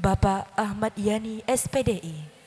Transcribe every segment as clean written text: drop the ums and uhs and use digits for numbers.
Bapak Ahmad Yani SPDI.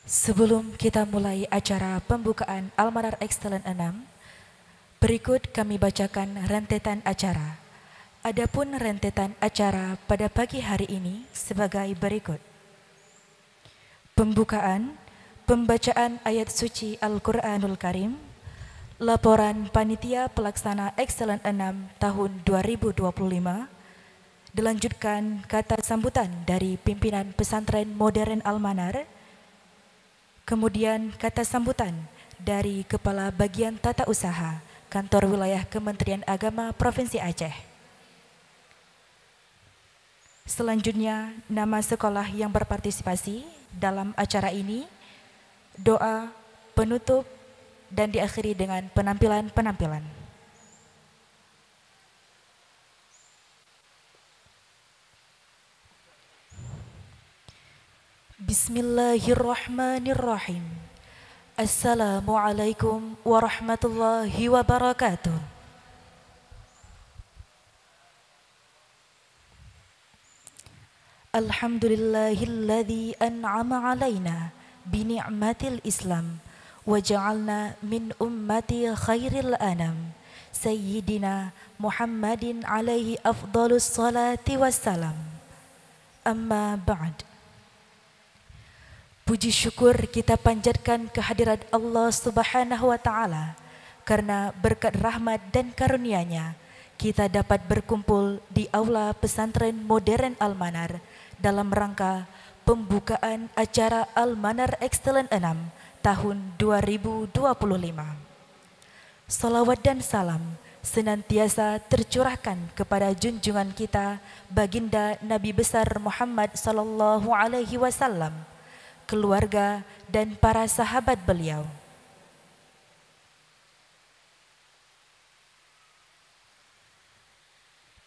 Sebelum kita mulai acara pembukaan Almanar Excellent 6, berikut kami bacakan rentetan acara. Adapun rentetan acara pada pagi hari ini sebagai berikut. Pembukaan, pembacaan ayat suci Al-Quranul Karim, laporan Panitia Pelaksana Excellent 6 tahun 2025, dilanjutkan kata sambutan dari pimpinan pesantren modern Almanar, kemudian kata sambutan dari Kepala Bagian Tata Usaha Kantor Wilayah Kementerian Agama Provinsi Aceh. Selanjutnya, nama sekolah yang berpartisipasi dalam acara ini, doa, penutup, dan diakhiri dengan penampilan-penampilan. Bismillahirrahmanirrahim. Assalamualaikum warahmatullahi wabarakatuh. Alhamdulillahilladzi an'ama alaina bini'matil Islam wa ja'alna min ummati khairil anam Sayyidina Muhammadin alaihi afdalus salati wassalam. Amma ba'd. Puji syukur kita panjatkan kehadirat Allah Subhanahu wa Ta'ala, karena berkat rahmat dan karunia-Nya kita dapat berkumpul di aula pesantren modern Almanar dalam rangka pembukaan acara Almanar Excellent 6 tahun 2025. Salawat dan salam senantiasa tercurahkan kepada junjungan kita baginda Nabi besar Muhammad sallallahu alaihi wasallam, keluarga dan para sahabat beliau.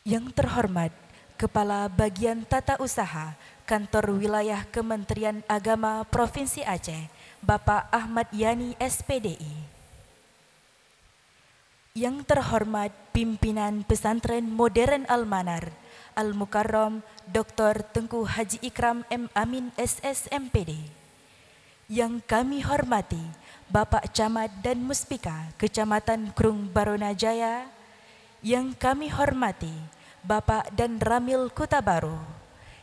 Yang terhormat Kepala Bagian Tata Usaha Kantor Wilayah Kementerian Agama Provinsi Aceh, Bapak Ahmad Yani SPDI. Yang terhormat Pimpinan Pesantren Modern Almanar, Al-Mukarram Dr. Tengku Haji Ikram M. Amin SSMPD. Yang kami hormati Bapak Camat dan Muspika Kecamatan Krung Barunajaya. Yang kami hormati Bapak dan Ramil Kota Baru.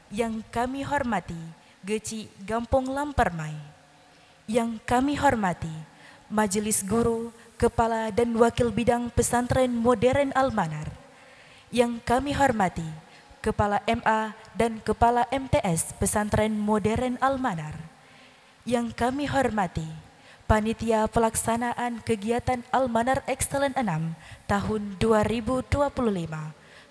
Yang kami hormati Geci Gampong Lampermai. Yang kami hormati Majelis Guru, Kepala dan Wakil Bidang Pesantren Modern Almanar. Yang kami hormati Kepala MA dan Kepala MTS Pesantren Modern Almanar. Yang kami hormati Panitia Pelaksanaan Kegiatan Almanar Excellent 6 tahun 2025,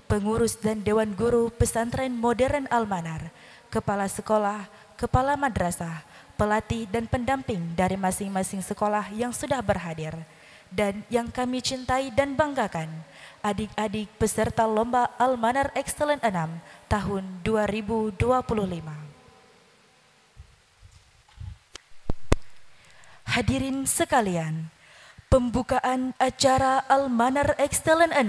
pengurus dan Dewan Guru Pesantren Modern Almanar, kepala sekolah, kepala madrasah, pelatih dan pendamping dari masing-masing sekolah yang sudah berhadir, dan yang kami cintai dan banggakan, adik-adik peserta Lomba Almanar Excellent 6 tahun 2025. Hadirin sekalian, pembukaan acara Almanar Excellent 6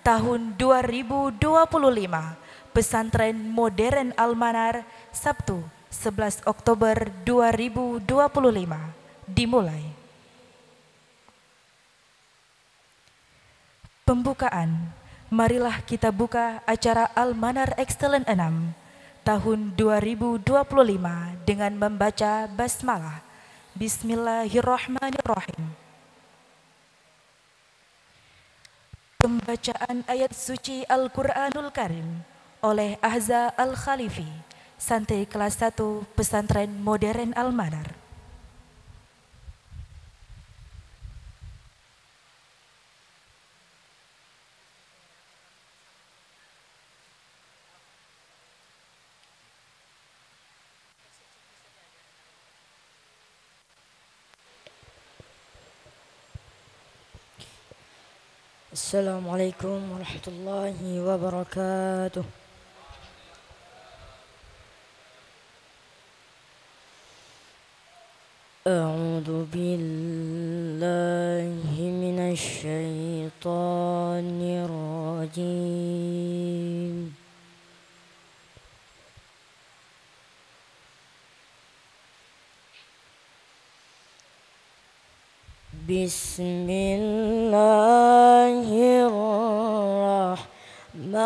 tahun 2025 Pesantren Modern Almanar Sabtu 11 Oktober 2025 dimulai. Pembukaan, marilah kita buka acara Almanar Excellent 6 tahun 2025 dengan membaca basmalah. Bismillahirrahmanirrahim. Pembacaan ayat suci Al-Quranul Karim oleh Ahza Al-Khalifi, Santri kelas 1 Pesantren Modern Almanar. Assalamualaikum warahmatullahi wabarakatuh. A'udzu billahi minasy syaithanir rajim. بسم الله الرحمن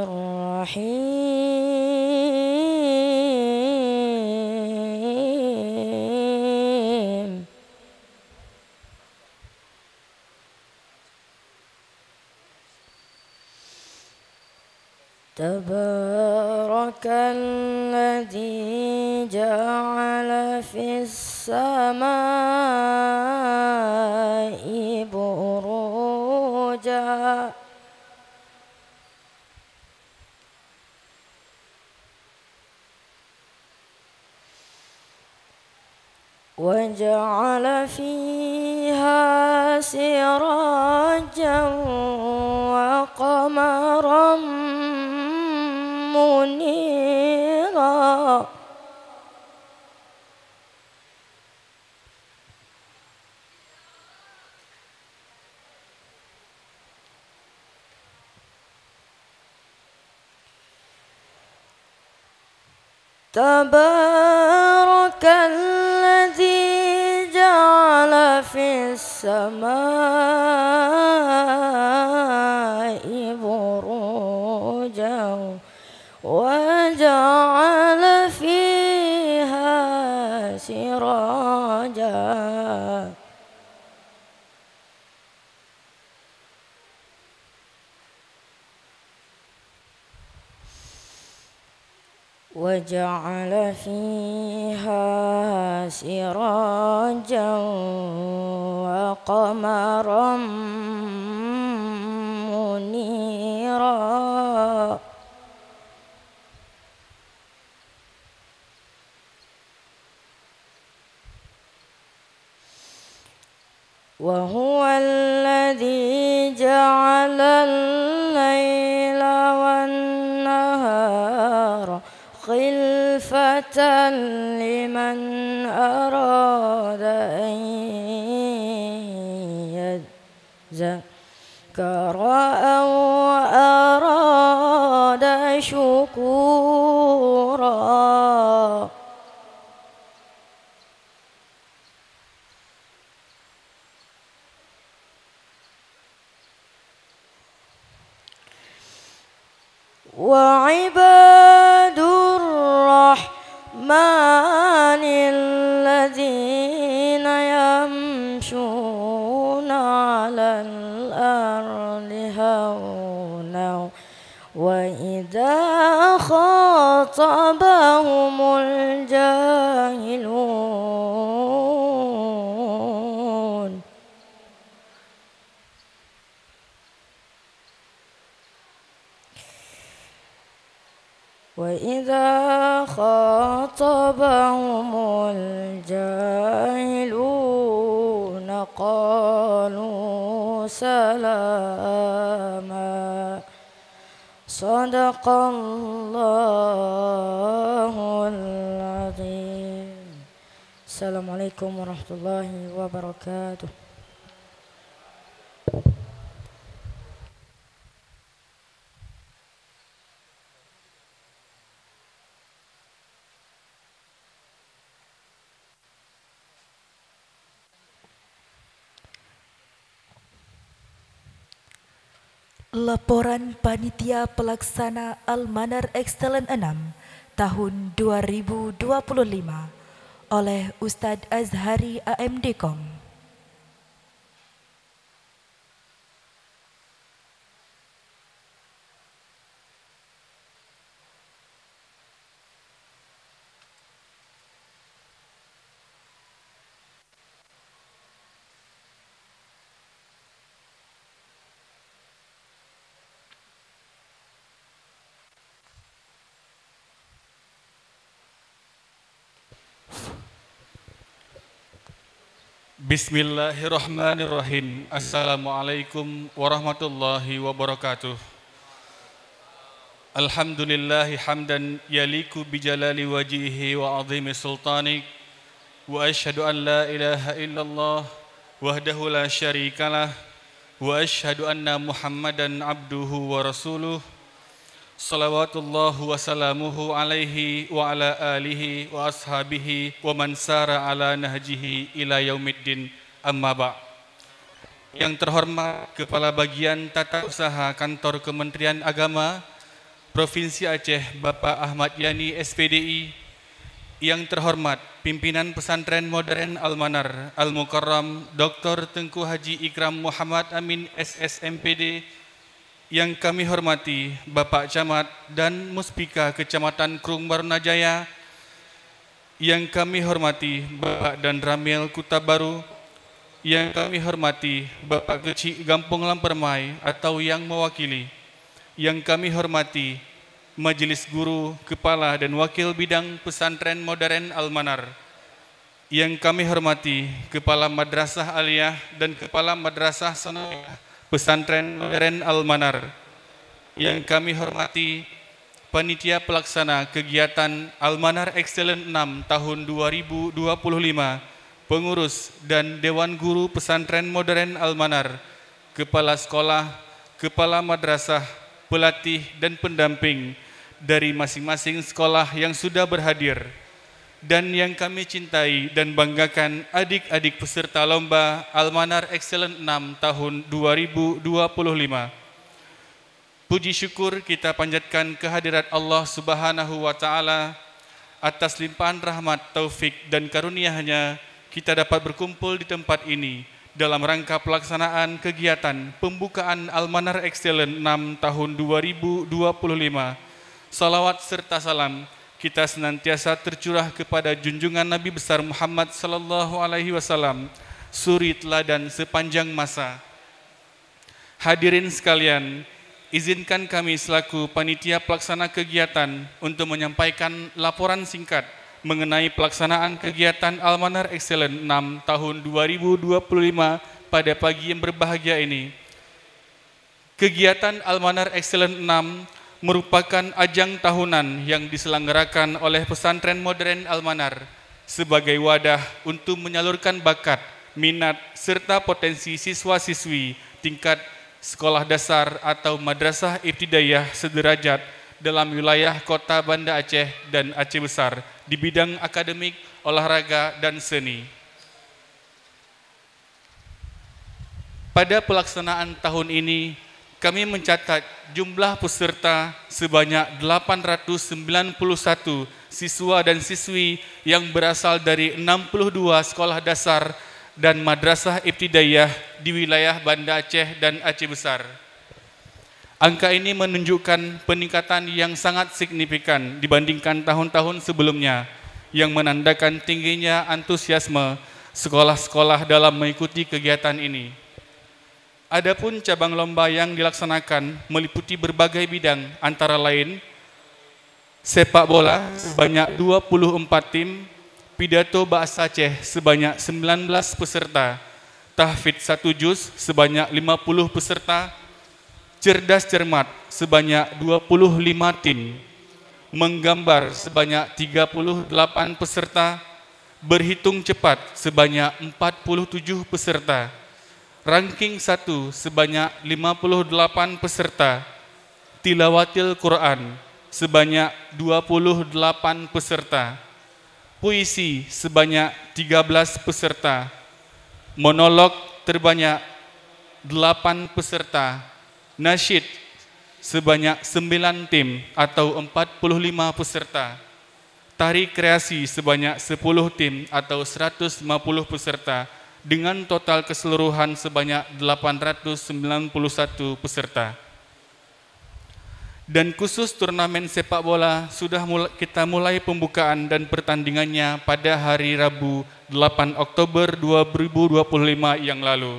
الرحيم تبارك الذي جعل في السماء بروجا وجعل فيها سراجا وقمرا منيرا تبارك الذي جعل في السماء بروجا وجعل فيها سراجا وجعل فيها سراجا وقمرا منيرا وهو الذي جعل الليل والنهار خلفة لمن أراد أن يذكر أو أراد شكورا وعباد الرحمن الذين يمشون على الأرض هونا وإذا خاطبهم الجاهلون وإذا خاطبهم الجاهلون قالوا سلاما صدق الله العظيم. السلام عليكم ورحمة الله وبركاته. Laporan Panitia Pelaksana Almanar Excellent 6 tahun 2025 oleh Ustadz Azhari AMDKOM. Bismillahirrahmanirrahim. Assalamualaikum warahmatullahi wabarakatuh. Alhamdulillahi hamdan yaliku bijalali wajihi wa azimi sultanik. Wa ashhadu an la ilaha illallah wahdahu la syarikalah. Wa ashhadu anna Muhammadan abduhu wa rasuluh. Salawatullah wa salamuhu alaihi wa ala alihi wa ashabihi wa man sara ala nahjihi ila yaumiddin amma ba'. Yang terhormat Kepala Bagian Tata Usaha Kantor Kementerian Agama Provinsi Aceh Bapak Ahmad Yani SPDI, yang terhormat Pimpinan Pesantren Modern Al-Manar Al-Mukarram Dr. Tengku Haji Ikram Muhammad Amin SSMPD, yang kami hormati Bapak Camat dan Muspika Kecamatan Krung Barunajaya, yang kami hormati Bapak dan Ramil Kuta Baru, yang kami hormati Bapak Kecik Gampung Lampermai atau yang mewakili, yang kami hormati Majelis Guru, Kepala dan Wakil Bidang Pesantren Modern Al-Manar, yang kami hormati Kepala Madrasah Aliyah dan Kepala Madrasah Sanawiyah Pesantren Modern Al-Manar, yang kami hormati Panitia Pelaksana Kegiatan Al-Manar Excellent 6 tahun 2025, pengurus dan Dewan Guru Pesantren Modern Al-Manar, Kepala Sekolah, Kepala Madrasah, pelatih dan pendamping dari masing-masing sekolah yang sudah berhadir, dan yang kami cintai dan banggakan adik-adik peserta lomba Al-Manar Excellent 6 tahun 2025. Puji syukur kita panjatkan kehadirat Allah Subhanahu wa Ta'ala atas limpahan rahmat, taufik dan karunia-Nya kita dapat berkumpul di tempat ini dalam rangka pelaksanaan kegiatan pembukaan Al-Manar Excellent 6 tahun 2025. Salawat serta salam kita senantiasa tercurah kepada junjungan Nabi besar Muhammad sallallahu alaihi wasallam, suri teladan sepanjang masa. Hadirin sekalian, izinkan kami selaku panitia pelaksana kegiatan untuk menyampaikan laporan singkat mengenai pelaksanaan kegiatan Al-Manar Excellent 6 tahun 2025 pada pagi yang berbahagia ini. Kegiatan Al-Manar Excellent 6 merupakan ajang tahunan yang diselenggarakan oleh Pesantren Modern Al-Manar sebagai wadah untuk menyalurkan bakat, minat, serta potensi siswa-siswi tingkat sekolah dasar atau madrasah ibtidaiyah sederajat dalam wilayah Kota Banda Aceh dan Aceh Besar di bidang akademik, olahraga, dan seni. Pada pelaksanaan tahun ini, kami mencatat jumlah peserta sebanyak 891 siswa dan siswi yang berasal dari 62 sekolah dasar dan madrasah ibtidaiyah di wilayah Banda Aceh dan Aceh Besar. Angka ini menunjukkan peningkatan yang sangat signifikan dibandingkan tahun-tahun sebelumnya, yang menandakan tingginya antusiasme sekolah-sekolah dalam mengikuti kegiatan ini. Adapun cabang lomba yang dilaksanakan meliputi berbagai bidang, antara lain sepak bola sebanyak 24 tim, pidato bahasa Aceh sebanyak 19 peserta, tahfidz 1 juz sebanyak 50 peserta, cerdas cermat sebanyak 25 tim, menggambar sebanyak 38 peserta, berhitung cepat sebanyak 47 peserta, ranking 1 sebanyak 58 peserta, tilawatil Quran sebanyak 28 peserta, puisi sebanyak 13 peserta, monolog terbanyak 8 peserta, nasyid sebanyak 9 tim atau 45 peserta, tari kreasi sebanyak 10 tim atau 150 peserta, dengan total keseluruhan sebanyak 891 peserta. Dan khusus turnamen sepak bola sudah kita mulai pembukaan dan pertandingannya pada hari Rabu 8 Oktober 2025 yang lalu.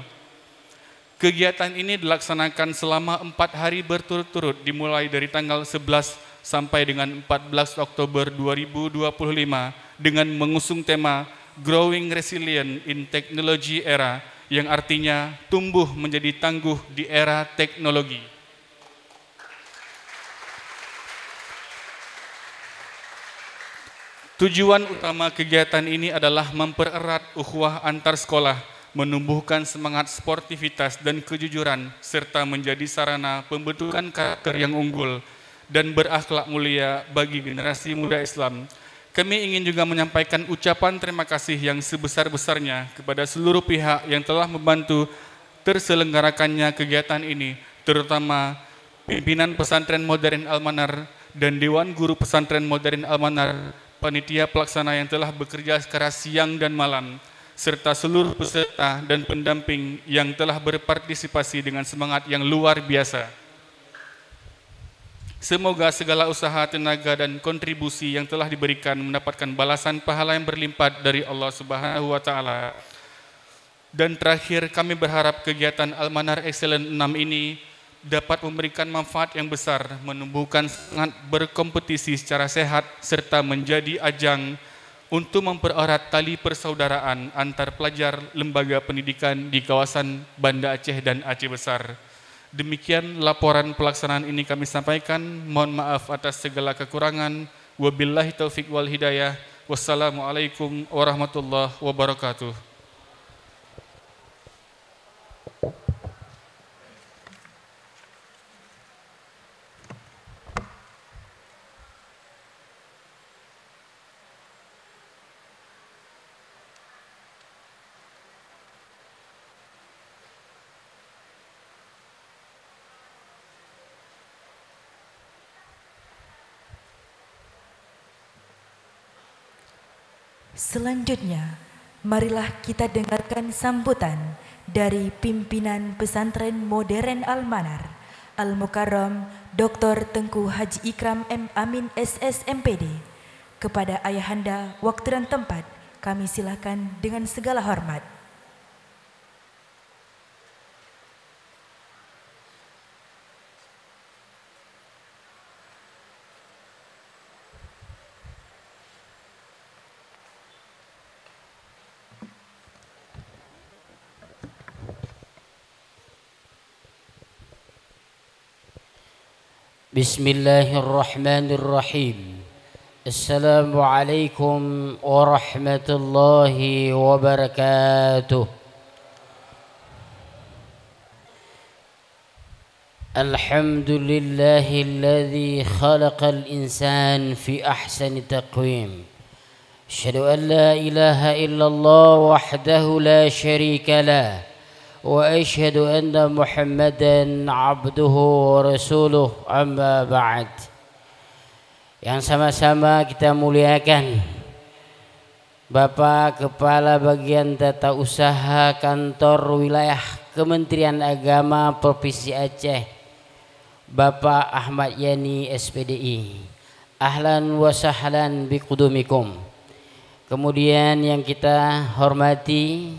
Kegiatan ini dilaksanakan selama 4 hari berturut-turut dimulai dari tanggal 11 sampai dengan 14 Oktober 2025 dengan mengusung tema Growing Resilient in Technology Era, yang artinya tumbuh menjadi tangguh di era teknologi. Tujuan utama kegiatan ini adalah mempererat ukhuwah antar sekolah, menumbuhkan semangat sportivitas dan kejujuran, serta menjadi sarana pembentukan karakter yang unggul dan berakhlak mulia bagi generasi muda Islam. Kami ingin juga menyampaikan ucapan terima kasih yang sebesar-besarnya kepada seluruh pihak yang telah membantu terselenggarakannya kegiatan ini, terutama pimpinan Pesantren Modern Al-Manar dan Dewan Guru Pesantren Modern Al-Manar, panitia pelaksana yang telah bekerja keras siang dan malam, serta seluruh peserta dan pendamping yang telah berpartisipasi dengan semangat yang luar biasa. Semoga segala usaha, tenaga, dan kontribusi yang telah diberikan mendapatkan balasan pahala yang berlimpah dari Allah Subhanahu wa Ta'ala. Dan terakhir, kami berharap kegiatan Al-Manar Excellent 6 ini dapat memberikan manfaat yang besar, menumbuhkan semangat berkompetisi secara sehat, serta menjadi ajang untuk mempererat tali persaudaraan antar pelajar lembaga pendidikan di kawasan Banda Aceh dan Aceh Besar. Demikian laporan pelaksanaan ini kami sampaikan. Mohon maaf atas segala kekurangan. Wabillahi taufik wal hidayah. Wassalamualaikum warahmatullahi wabarakatuh. Selanjutnya, marilah kita dengarkan sambutan dari pimpinan Pesantren Modern Al-Manar, Al-Mukarram Dr. Tengku Haji Ikram M. Amin SS MPD. Kepada ayahanda, waktu dan tempat, kami silakan dengan segala hormat. Bismillahirrahmanirrahim. Assalamualaikum warahmatullahi wabarakatuh. Alhamdulillahilladzi khalaqal insan fi ahsani taqwim. Asyhadu an la ilaha illallah wahdahu la syarika lah. وأشهد أن محمدا عبده ورسوله أما بعد. Yang sama-sama kita muliakan Bapak Kepala Bagian Tata Usaha Kantor Wilayah Kementerian Agama Provinsi Aceh, Bapak Ahmad Yani SPDI. Ahlan wa sahlan biqudumikum. Kemudian yang kita hormati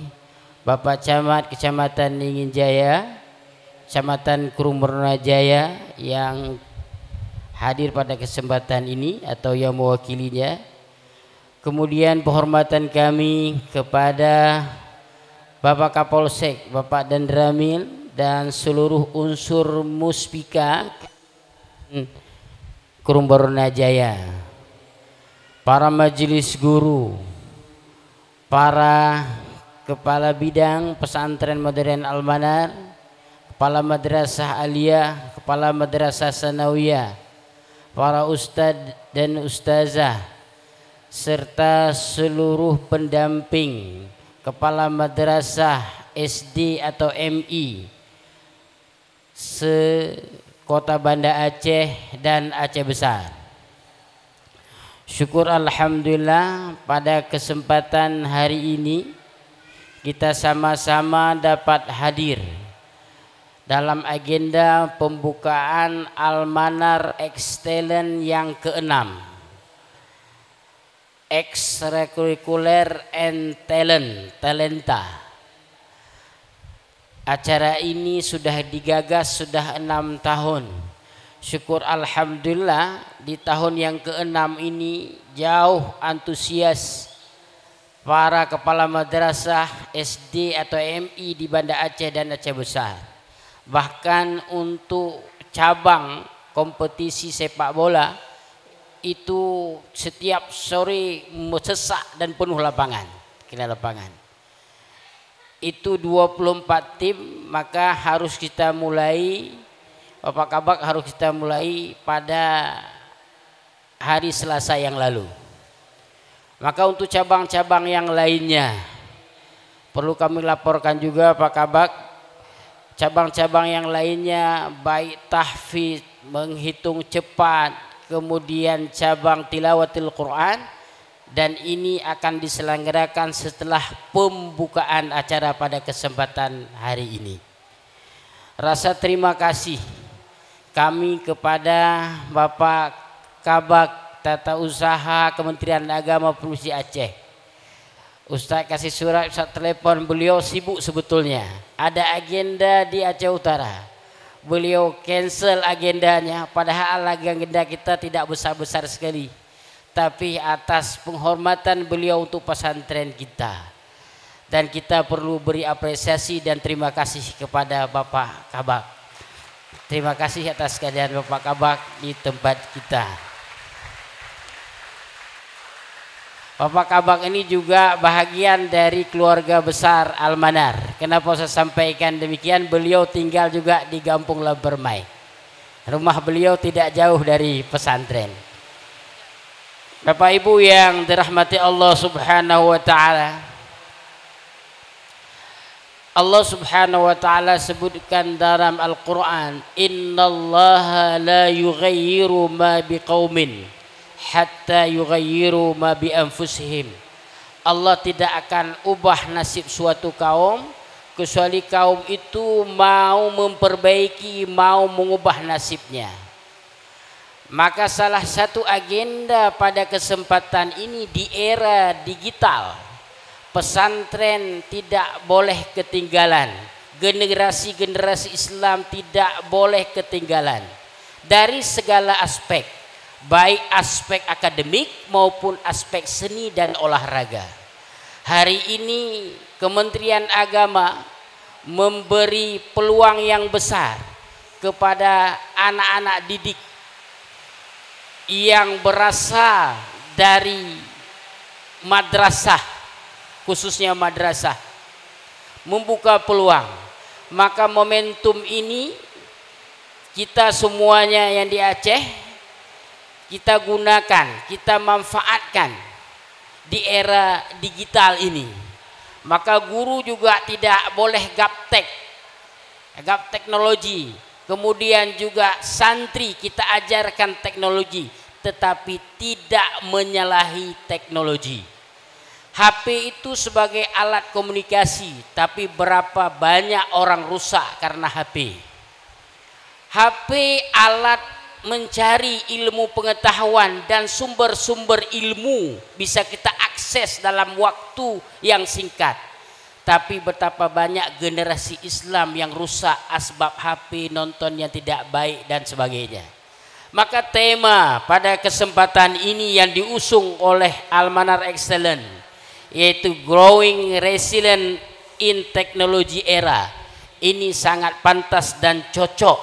Bapak Camat Kecamatan Ningin Jaya, Kecamatan Kurung Jaya yang hadir pada kesempatan ini atau yang mewakilinya. Kemudian penghormatan kami kepada Bapak Kapolsek, Bapak Dandramil dan seluruh unsur Muspika Kurung Jaya, para majelis guru, para Kepala Bidang Pesantren Modern Al-Manar, Kepala Madrasah Aliyah, Kepala Madrasah Sanawiyah, para ustadz dan ustazah, serta seluruh pendamping Kepala Madrasah SD atau MI se-Kota Banda Aceh dan Aceh Besar. Syukur alhamdulillah pada kesempatan hari ini kita sama-sama dapat hadir dalam agenda pembukaan Al-Manar Excellent yang ke-6, Extracurricular and Talenta. Acara ini sudah digagas sudah 6 tahun. Syukur alhamdulillah di tahun yang ke-6 ini jauh antusias para kepala madrasah SD atau MI di Banda Aceh dan Aceh Besar. Bahkan untuk cabang kompetisi sepak bola itu setiap sore sesak dan penuh lapangan, kena lapangan. Itu 24 tim, maka harus kita mulai Bapak Kabak harus kita mulai pada hari Selasa yang lalu. Maka untuk cabang-cabang yang lainnya perlu kami laporkan juga Pak Kabak, cabang-cabang yang lainnya baik tahfidz, menghitung cepat, kemudian cabang tilawatil Quran, dan ini akan diselenggarakan setelah pembukaan acara pada kesempatan hari ini. Rasa terima kasih kami kepada Bapak Kabak Tata Usaha Kementerian Agama Provinsi Aceh. Ustaz kasih surat, Ustaz telepon, beliau sibuk sebetulnya. Ada agenda di Aceh Utara. Beliau cancel agendanya, padahal agenda kita tidak besar-besar sekali. Tapi atas penghormatan beliau untuk pesantren kita. Dan kita perlu beri apresiasi dan terima kasih kepada Bapak Kabak. Terima kasih atas kehadiran Bapak Kabak di tempat kita. Bapak Kabak ini juga bahagian dari keluarga besar Almanar. Kenapa saya sampaikan demikian? Beliau tinggal juga di Kampung Lampermai. Rumah beliau tidak jauh dari pesantren. Bapak Ibu yang dirahmati Allah Subhanahu wa taala, Allah Subhanahu wa taala sebutkan dalam Al-Qur'an, innallaha la yughayyiru ma biqaumin hatta yughayyiru ma bi anfusihim. Allah tidak akan ubah nasib suatu kaum kecuali kaum itu mau memperbaiki, mau mengubah nasibnya. Maka salah satu agenda pada kesempatan ini di era digital, pesantren tidak boleh ketinggalan. Generasi-generasi Islam tidak boleh ketinggalan dari segala aspek, baik aspek akademik maupun aspek seni dan olahraga. Hari ini Kementerian Agama memberi peluang yang besar kepada anak-anak didik yang berasal dari madrasah, khususnya madrasah, membuka peluang. Maka momentum ini kita semuanya yang di Aceh kita gunakan, kita manfaatkan di era digital ini. Maka guru juga tidak boleh gaptek teknologi. Kemudian juga santri kita ajarkan teknologi, tetapi tidak menyalahi teknologi. HP itu sebagai alat komunikasi, tapi berapa banyak orang rusak karena HP. HP alat mencari ilmu pengetahuan dan sumber-sumber ilmu bisa kita akses dalam waktu yang singkat. Tapi betapa banyak generasi Islam yang rusak asbab HP, nonton yang tidak baik dan sebagainya. Maka tema pada kesempatan ini yang diusung oleh Almanar Excellent, yaitu Growing Resilient in Technology Era, ini sangat pantas dan cocok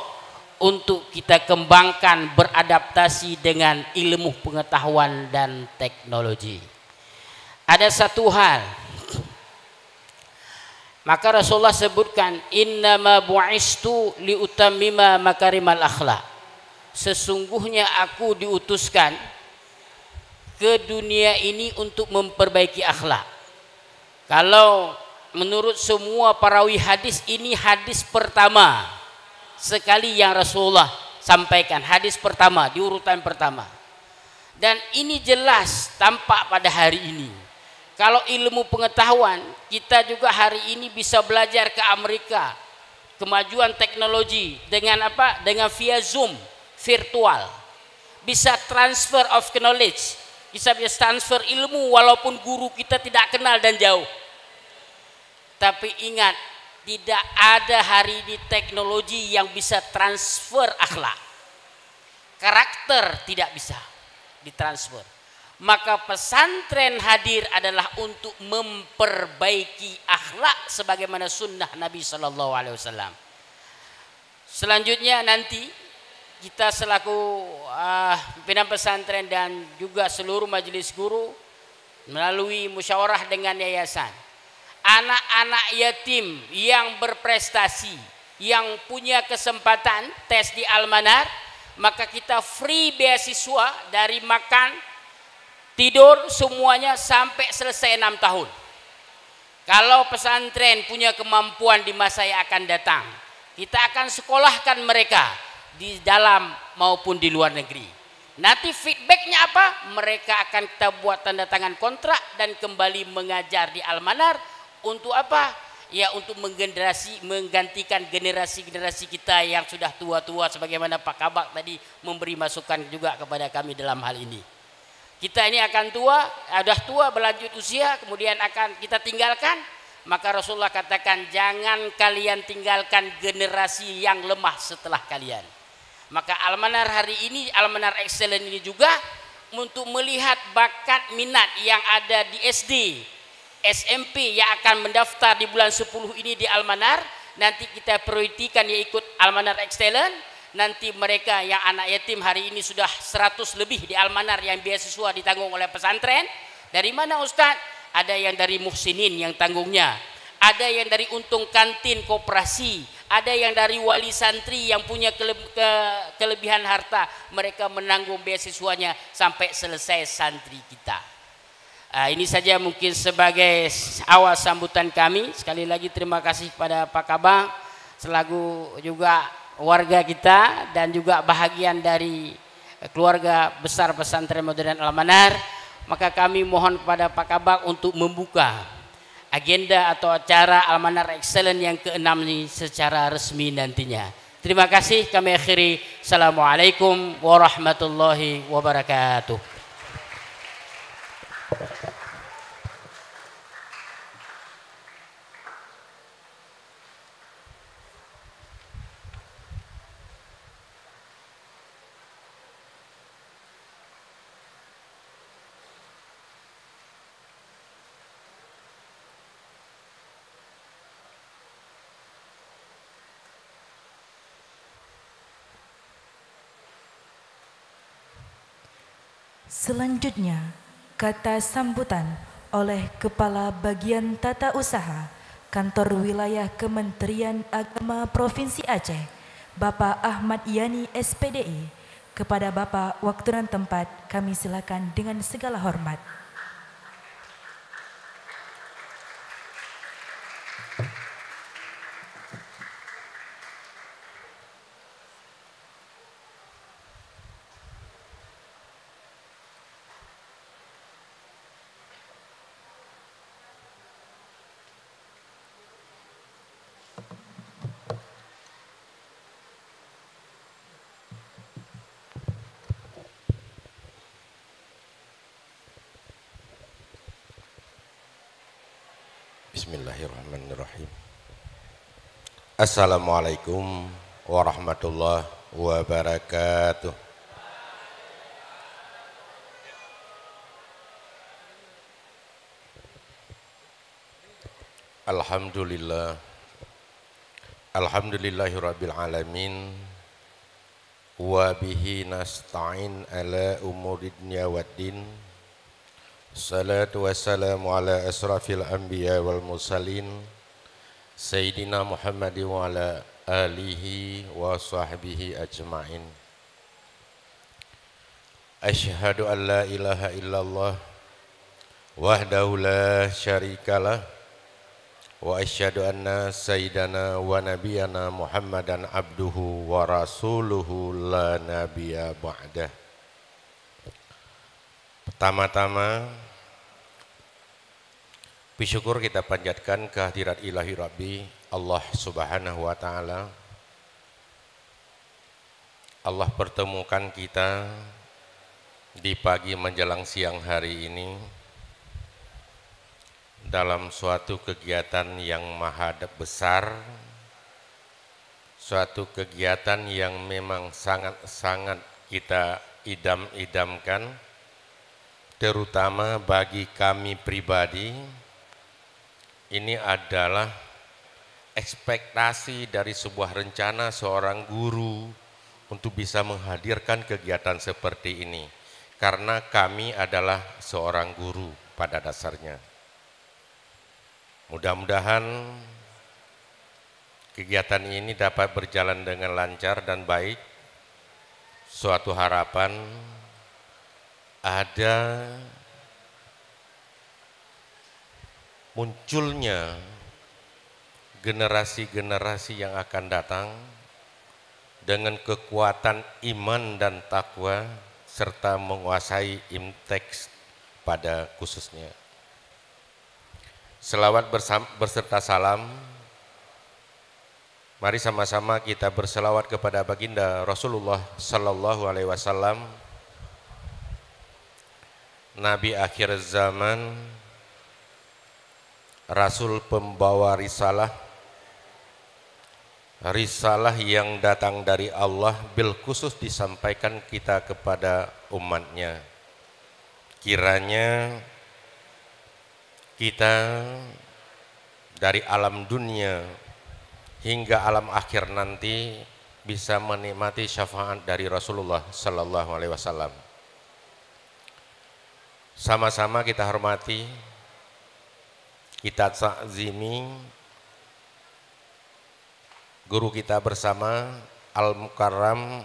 untuk kita kembangkan beradaptasi dengan ilmu pengetahuan dan teknologi. Ada satu hal, maka Rasulullah sebutkan, innama bu'istu liutammima makarimal akhlak. Sesungguhnya aku diutuskan ke dunia ini untuk memperbaiki akhlak. Kalau menurut semua perawi hadis, ini hadis pertama sekali yang Rasulullah sampaikan, hadis pertama di urutan pertama. Dan ini jelas tampak pada hari ini. Kalau ilmu pengetahuan, kita juga hari ini bisa belajar ke Amerika, kemajuan teknologi dengan apa? Dengan via Zoom virtual. Bisa transfer of knowledge, bisa transfer ilmu walaupun guru kita tidak kenal dan jauh. Tapi ingat, tidak ada hari ini teknologi yang bisa transfer akhlak. Karakter tidak bisa ditransfer. Maka pesantren hadir adalah untuk memperbaiki akhlak sebagaimana sunnah Nabi Sallallahu Alaihi Wasallam. Selanjutnya nanti kita selaku pimpinan pesantren dan juga seluruh majelis guru melalui musyawarah dengan yayasan, anak-anak yatim yang berprestasi yang punya kesempatan tes di Al-Manar, maka kita free beasiswa dari makan, tidur semuanya sampai selesai 6 tahun. Kalau pesantren punya kemampuan di masa yang akan datang, kita akan sekolahkan mereka di dalam maupun di luar negeri. Nanti feedbacknya apa? Mereka akan kita buat tanda tangan kontrak dan kembali mengajar di Al-Manar. Untuk apa? Ya untuk menggantikan generasi-generasi kita yang sudah tua-tua, sebagaimana Pak Kabak tadi memberi masukan juga kepada kami dalam hal ini. Kita ini akan tua, sudah tua berlanjut usia, kemudian akan kita tinggalkan. Maka Rasulullah katakan, jangan kalian tinggalkan generasi yang lemah setelah kalian. Maka Al-Manar hari ini, Al-Manar Excellent ini juga untuk melihat bakat minat yang ada di SD, SMP yang akan mendaftar di bulan 10 ini di Al-Manar. Nanti kita prioritikan yang ikut Al-Manar Excellent. Nanti mereka yang anak yatim hari ini sudah 100 lebih di Al-Manar yang beasiswa ditanggung oleh pesantren. Dari mana Ustaz? Ada yang dari Muhsinin yang tanggungnya, ada yang dari untung kantin koperasi, ada yang dari wali santri yang punya kelebihan harta, mereka menanggung beasiswanya sampai selesai santri kita. Ini saja mungkin sebagai awal sambutan kami. Sekali lagi terima kasih pada Pak Kabang selaku juga warga kita dan juga bahagian dari keluarga besar pesantren modern Al-Manar. Maka kami mohon kepada Pak Kabak untuk membuka agenda atau acara Al-Manar Excellent yang ke-6 ini secara resmi nantinya. Terima kasih, kami akhiri. Assalamualaikum warahmatullahi wabarakatuh. Selanjutnya, kata sambutan oleh Kepala Bagian Tata Usaha Kantor Wilayah Kementerian Agama Provinsi Aceh, Bapak Ahmad Yani SPDI. Kepada Bapak waktu dan tempat kami silakan dengan segala hormat. Bismillahirrahmanirrahim. Assalamualaikum warahmatullahi wabarakatuh. Alhamdulillah. Alhamdulillahirabbil alamin. Wa bihi nasta'in ala umuri dunya waddin. Salatu wassalamu ala asrafil anbiya wal mursalin Sayyidina Muhammad wa ala alihi wa sahbihi ajma'in. Asyhadu an la ilaha illallah wahdahu la syarikalah wa asyhadu anna sayyidana wa nabiyana Muhammadan abduhu wa rasuluhu la nabiyya ba'dah. Pertama-tama bersyukur kita panjatkan kehadirat ilahi Rabbi Allah Subhanahu wa ta'ala. Allah pertemukan kita di pagi menjelang siang hari ini dalam suatu kegiatan yang maha besar, suatu kegiatan yang memang sangat-sangat kita idam-idamkan, terutama bagi kami pribadi. Ini adalah ekspektasi dari sebuah rencana seorang guru untuk bisa menghadirkan kegiatan seperti ini, karena kami adalah seorang guru pada dasarnya. Mudah-mudahan kegiatan ini dapat berjalan dengan lancar dan baik. Suatu harapan ada munculnya generasi-generasi yang akan datang dengan kekuatan iman dan takwa serta menguasai imteks pada khususnya. Selawat berserta salam, mari sama-sama kita berselawat kepada baginda Rasulullah Sallallahu Alaihi Wasallam, Nabi akhir zaman, Rasul pembawa risalah yang datang dari Allah bil khusus disampaikan kita kepada umatnya. Kiranya kita dari alam dunia hingga alam akhir nanti bisa menikmati syafaat dari Rasulullah Sallallahu Alaihi Wasallam. Sama-sama kita hormati, kita ta'zimi guru kita bersama Al-Mukarram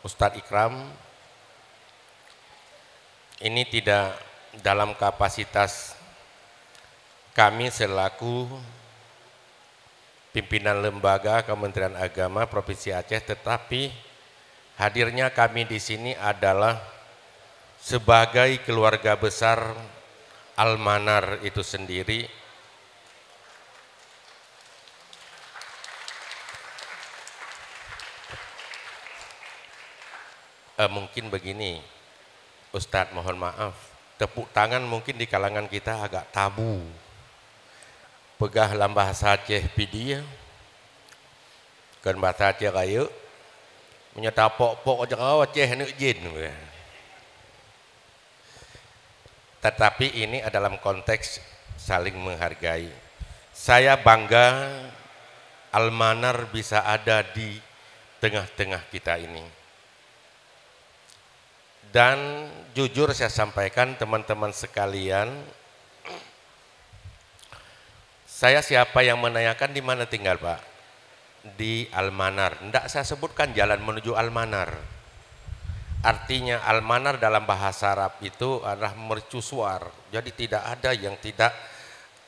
Ustadz Ikram. Ini tidak dalam kapasitas kami selaku pimpinan lembaga Kementerian Agama Provinsi Aceh, tetapi hadirnya kami di sini adalah sebagai keluarga besar Al-Manar itu sendiri. Mungkin begini, Ustadz mohon maaf, tepuk tangan mungkin di kalangan kita agak tabu. Pegah dalam bahasa Aceh pidia, kan bahasa Aceh kaya, menyata pok-pok aja kau Aceh ni jin. Tetapi ini dalam konteks saling menghargai. Saya bangga Al-Manar bisa ada di tengah-tengah kita ini. Dan jujur saya sampaikan teman-teman sekalian, saya siapa yang menanyakan di mana tinggal Pak? Di Al-Manar. Tidak saya sebutkan jalan menuju Al-Manar. Artinya Al-Manar dalam bahasa Arab itu adalah mercusuar. Jadi tidak ada yang tidak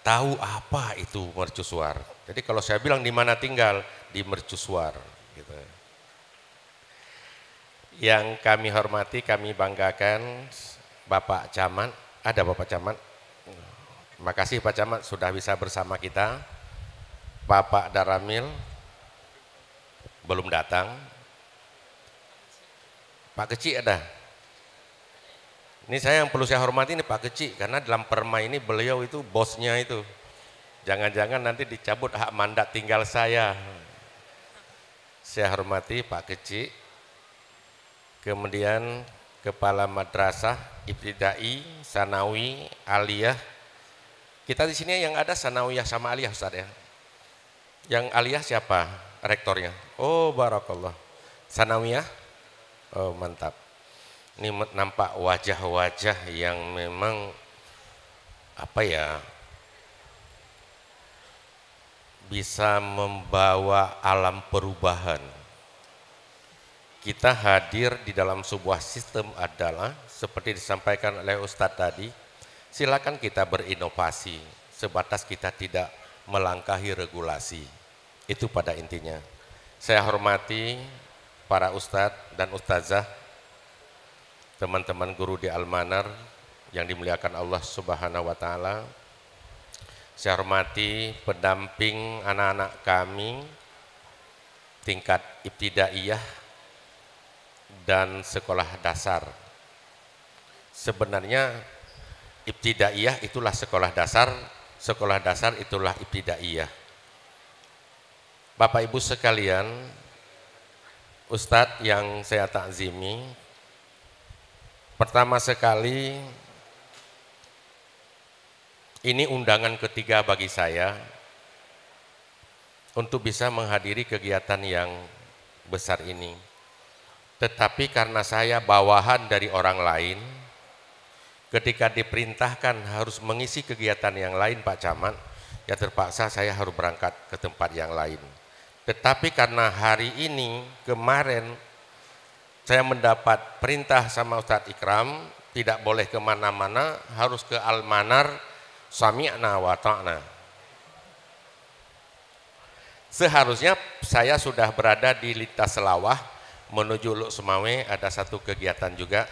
tahu apa itu mercusuar. Jadi kalau saya bilang di mana tinggal, di mercusuar. Gitu. Yang kami hormati, kami banggakan Bapak Camat. Ada Bapak Camat? Terima kasih Pak Camat sudah bisa bersama kita. Bapak Daramil belum datang. Pak Kecik ada. Ini saya yang perlu saya hormati ini Pak Kecik, karena dalam perma ini beliau itu bosnya itu. Jangan-jangan nanti dicabut hak mandat tinggal saya. Saya hormati Pak Kecik. Kemudian Kepala Madrasah Ibtidai, Sanawi, Aliyah. Kita di sini yang ada Sanawiyah sama Aliyah Ustaz ya. Yang Aliyah siapa? Rektornya. Oh barakallah. Sanawiyah? Oh mantap. Ini nampak wajah-wajah yang memang apa ya, bisa membawa alam perubahan. Kita hadir di dalam sebuah sistem adalah seperti disampaikan oleh Ustadz tadi, silakan kita berinovasi sebatas kita tidak melangkahi regulasi. Itu pada intinya. Saya hormati para ustadz dan ustazah, teman-teman guru di Al-Manar yang dimuliakan Allah Subhanahu wa taala. Saya hormati pendamping anak-anak kami tingkat ibtidaiyah dan sekolah dasar. Sebenarnya ibtidaiyah itulah sekolah dasar itulah ibtidaiyah. Bapak Ibu sekalian, Ustadz yang saya takzimi, pertama sekali ini undangan ketiga bagi saya untuk bisa menghadiri kegiatan yang besar ini. Tetapi karena saya bawahan dari orang lain, ketika diperintahkan harus mengisi kegiatan yang lain Pak Camat, ya terpaksa saya harus berangkat ke tempat yang lain. Tetapi karena hari ini, kemarin, saya mendapat perintah sama Ustadz Ikram, tidak boleh kemana-mana, harus ke Almanar, sami'na wa ta'na. Seharusnya saya sudah berada di Lintas Selawah, menuju Luk Semawe, ada satu kegiatan juga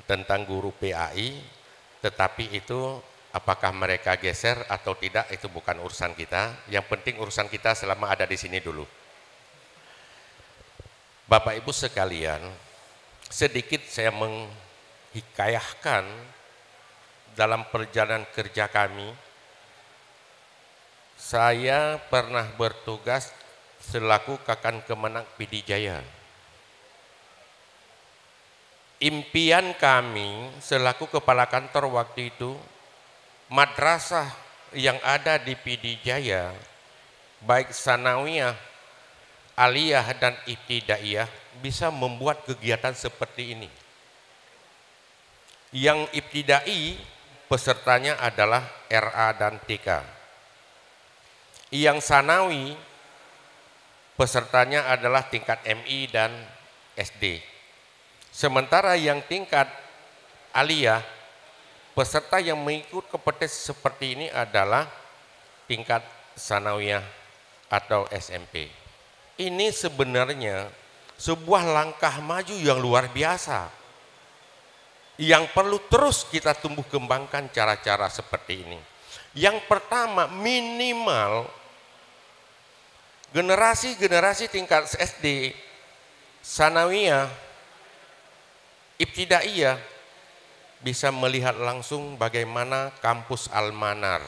tentang guru PAI, tetapi itu apakah mereka geser atau tidak itu bukan urusan kita. Yang penting urusan kita selama ada di sini dulu. Bapak Ibu sekalian, sedikit saya menghikayahkan dalam perjalanan kerja kami. Saya pernah bertugas selaku Kakan Kemenang PD Jaya. Impian kami selaku kepala kantor waktu itu, madrasah yang ada di PD Jaya, baik sanawiyah, aliyah dan ibtidaiyah, bisa membuat kegiatan seperti ini. Yang ibtidai pesertanya adalah RA dan TK. Yang sanawi pesertanya adalah tingkat MI dan SD. Sementara yang tingkat aliyah, peserta yang mengikut kompetisi seperti ini adalah tingkat sanawiyah atau SMP. Ini sebenarnya sebuah langkah maju yang luar biasa, yang perlu terus kita tumbuh kembangkan cara-cara seperti ini. Yang pertama, minimal generasi-generasi tingkat SD, sanawiyah, ibtidaiyah bisa melihat langsung bagaimana kampus Almanar.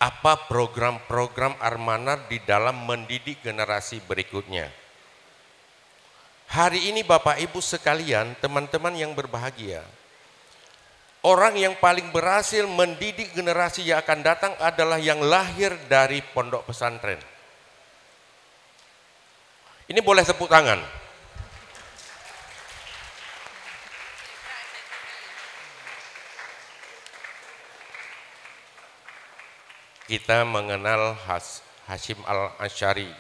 Apa program-program Almanar di dalam mendidik generasi berikutnya. Hari ini Bapak Ibu sekalian, teman-teman yang berbahagia, orang yang paling berhasil mendidik generasi yang akan datang adalah yang lahir dari pondok pesantren. Ini boleh tepuk tangan. Kita mengenal Hasyim Al-Asy'ari.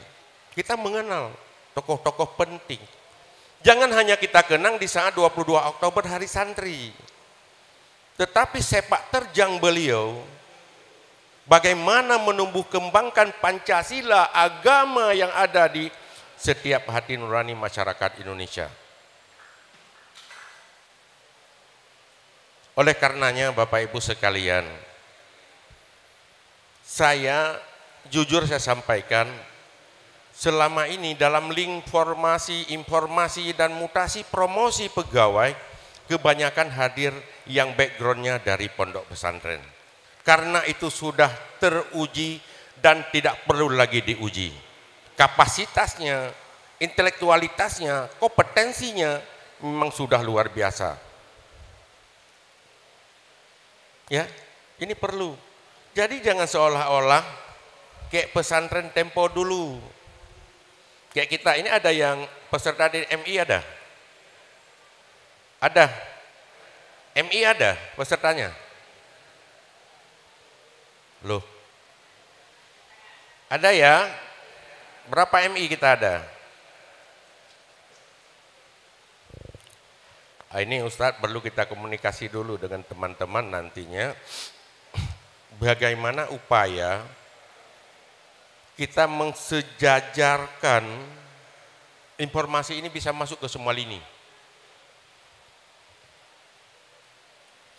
Kita mengenal tokoh-tokoh penting. Jangan hanya kita kenang di saat 22 Oktober Hari Santri. Tetapi sepak terjang beliau, bagaimana menumbuh kembangkan Pancasila, agama yang ada di setiap hati nurani masyarakat Indonesia. Oleh karenanya Bapak Ibu sekalian, saya jujur saya sampaikan, selama ini dalam link informasi dan mutasi promosi pegawai, kebanyakan hadir yang backgroundnya dari pondok pesantren. Karena itu sudah teruji dan tidak perlu lagi diuji. Kapasitasnya, intelektualitasnya, kompetensinya memang sudah luar biasa. Ya, ini perlu. Jadi jangan seolah-olah kayak pesantren tempo dulu. Kayak kita ini ada yang peserta di MI ada? Ada? MI ada pesertanya? Loh? Ada ya? Berapa MI kita ada? Ini Ustadz perlu kita komunikasi dulu dengan teman-teman nantinya. Bagaimana upaya kita mensejajarkan informasi ini bisa masuk ke semua lini.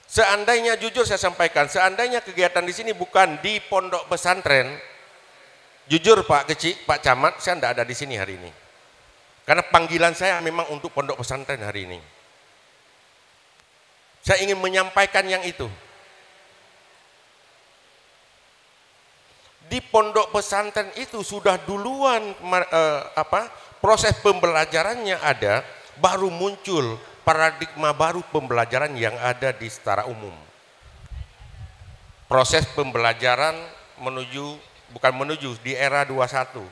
Seandainya, jujur saya sampaikan, seandainya kegiatan di sini bukan di pondok pesantren, jujur Pak Kecik, Pak Camat, saya tidak ada di sini hari ini. Karena panggilan saya memang untuk pondok pesantren hari ini. Saya ingin menyampaikan yang itu. Di pondok pesantren itu sudah duluan proses pembelajarannya ada, baru muncul paradigma baru pembelajaran yang ada di secara umum. Proses pembelajaran di era 21.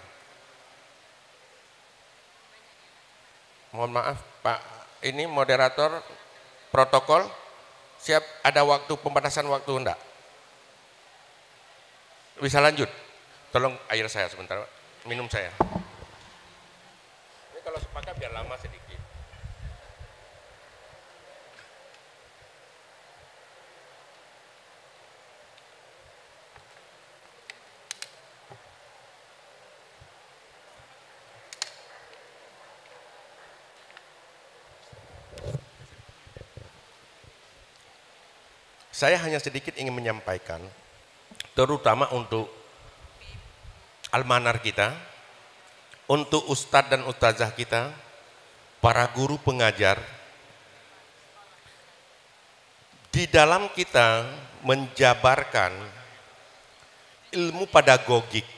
Mohon maaf Pak, ini moderator protokol, siap ada waktu pembatasan waktu enggak? Bisa lanjut, tolong air saya sebentar Pak. minum saya. Ini kalau sepakat biar lama sedikit. Saya hanya sedikit ingin menyampaikan, terutama untuk almanar kita, untuk ustadz dan ustazah kita, para guru pengajar, di dalam kita menjabarkan ilmu pedagogik,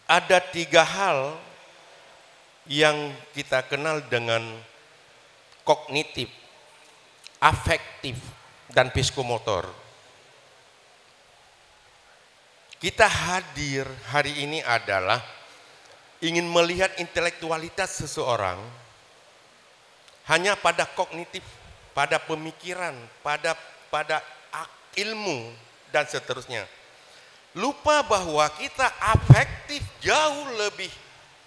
ada 3 hal yang kita kenal dengan kognitif, afektif, dan psikomotor. Kita hadir hari ini adalah ingin melihat intelektualitas seseorang hanya pada kognitif, pada pemikiran, pada ilmu, dan seterusnya. Lupa bahwa kita afektif jauh lebih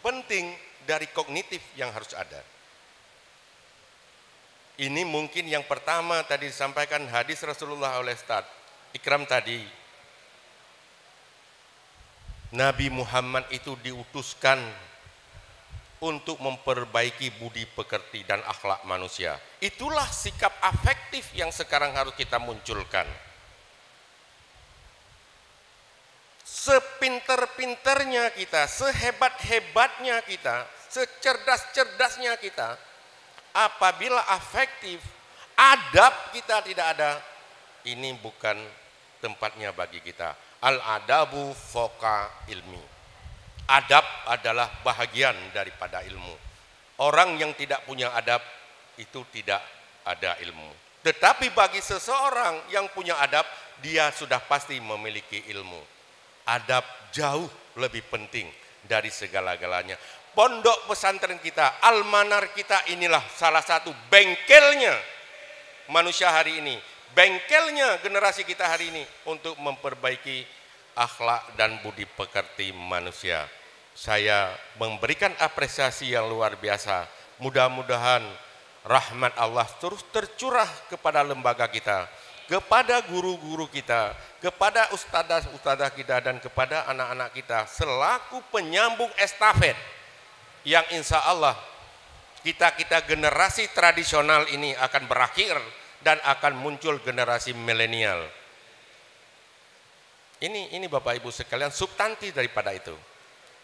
penting dari kognitif yang harus ada. Ini mungkin yang pertama tadi disampaikan hadis Rasulullah oleh Ustaz Ikram tadi. Nabi Muhammad itu diutuskan untuk memperbaiki budi pekerti dan akhlak manusia. Itulah sikap afektif yang sekarang harus kita munculkan. Sepinter-pinternya kita, sehebat-hebatnya kita, secerdas-cerdasnya kita, apabila afektif, adab kita tidak ada, ini bukan tempatnya bagi kita. Al-adabu foka ilmi. Adab adalah bahagian daripada ilmu. Orang yang tidak punya adab itu tidak ada ilmu. Tetapi bagi seseorang yang punya adab, dia sudah pasti memiliki ilmu. Adab jauh lebih penting dari segala-galanya. Pondok pesantren kita, almanar kita inilah salah satu bengkelnya manusia hari ini. Bengkelnya generasi kita hari ini untuk memperbaiki akhlak dan budi pekerti manusia. Saya memberikan apresiasi yang luar biasa. Mudah-mudahan rahmat Allah terus tercurah kepada lembaga kita, kepada guru-guru kita, kepada ustadzah-ustadzah kita, dan kepada anak-anak kita selaku penyambung estafet yang insya Allah kita generasi tradisional ini akan berakhir dan akan muncul generasi milenial. Ini Bapak Ibu sekalian substansi daripada itu.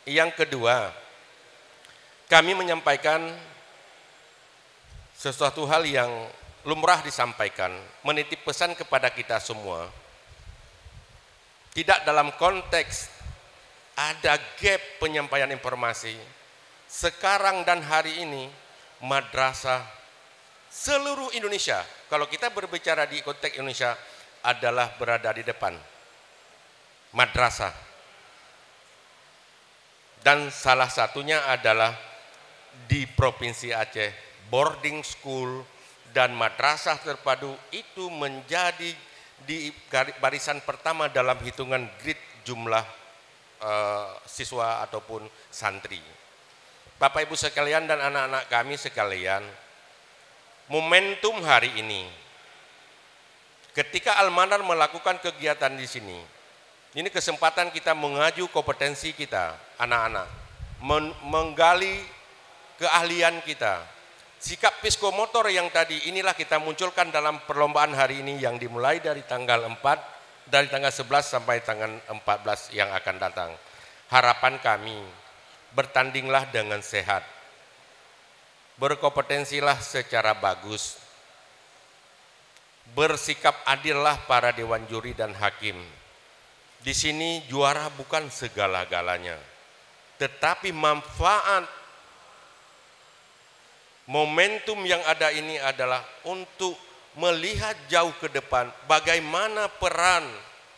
Yang kedua, kami menyampaikan sesuatu hal yang lumrah disampaikan, menitip pesan kepada kita semua. Tidak dalam konteks ada gap penyampaian informasi. Sekarang dan hari ini madrasah seluruh Indonesia, kalau kita berbicara di konteks Indonesia, adalah berada di depan. Madrasah. Dan salah satunya adalah di Provinsi Aceh, boarding school dan madrasah terpadu itu menjadi di barisan pertama dalam hitungan grid jumlah siswa ataupun santri. Bapak Ibu sekalian dan anak-anak kami sekalian, momentum hari ini, ketika Almanar melakukan kegiatan di sini, ini kesempatan kita mengaju kompetensi kita, anak-anak, menggali keahlian kita. Sikap psikomotor yang tadi inilah kita munculkan dalam perlombaan hari ini yang dimulai dari tanggal 4, dari tanggal 11 sampai tanggal 14 yang akan datang. Harapan kami, bertandinglah dengan sehat, berkompetensilah secara bagus, bersikap adillah para dewan juri dan hakim. Di sini juara bukan segala-galanya, tetapi manfaat momentum yang ada ini adalah untuk melihat jauh ke depan bagaimana peran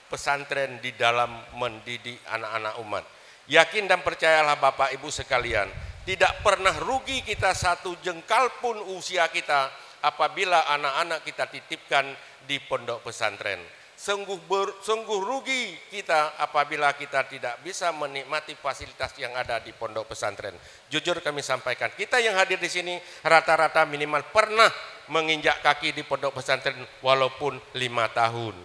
pesantren di dalam mendidik anak-anak umat. Yakin dan percayalah Bapak Ibu sekalian, tidak pernah rugi kita satu jengkal pun usia kita apabila anak-anak kita titipkan di pondok pesantren. Sungguh rugi kita apabila kita tidak bisa menikmati fasilitas yang ada di pondok pesantren. Jujur kami sampaikan, kita yang hadir di sini rata-rata minimal pernah menginjak kaki di pondok pesantren walaupun 5 tahun.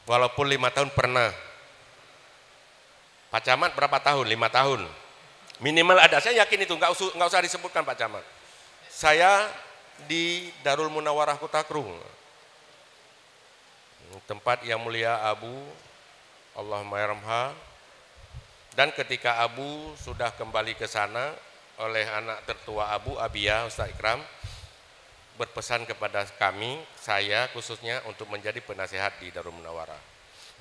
Walaupun 5 tahun pernah. Pak Camat berapa tahun? 5 tahun. Minimal ada, saya yakin itu, nggak usah disebutkan Pak Camat. Saya di Darul Munawarah Kota Krung, tempat yang mulia Abu Allahumma yarhamha, dan ketika Abu sudah kembali ke sana oleh anak tertua Abu Abiyah Ustaz Ikram berpesan kepada kami, saya khususnya, untuk menjadi penasehat di Darul Munawarah.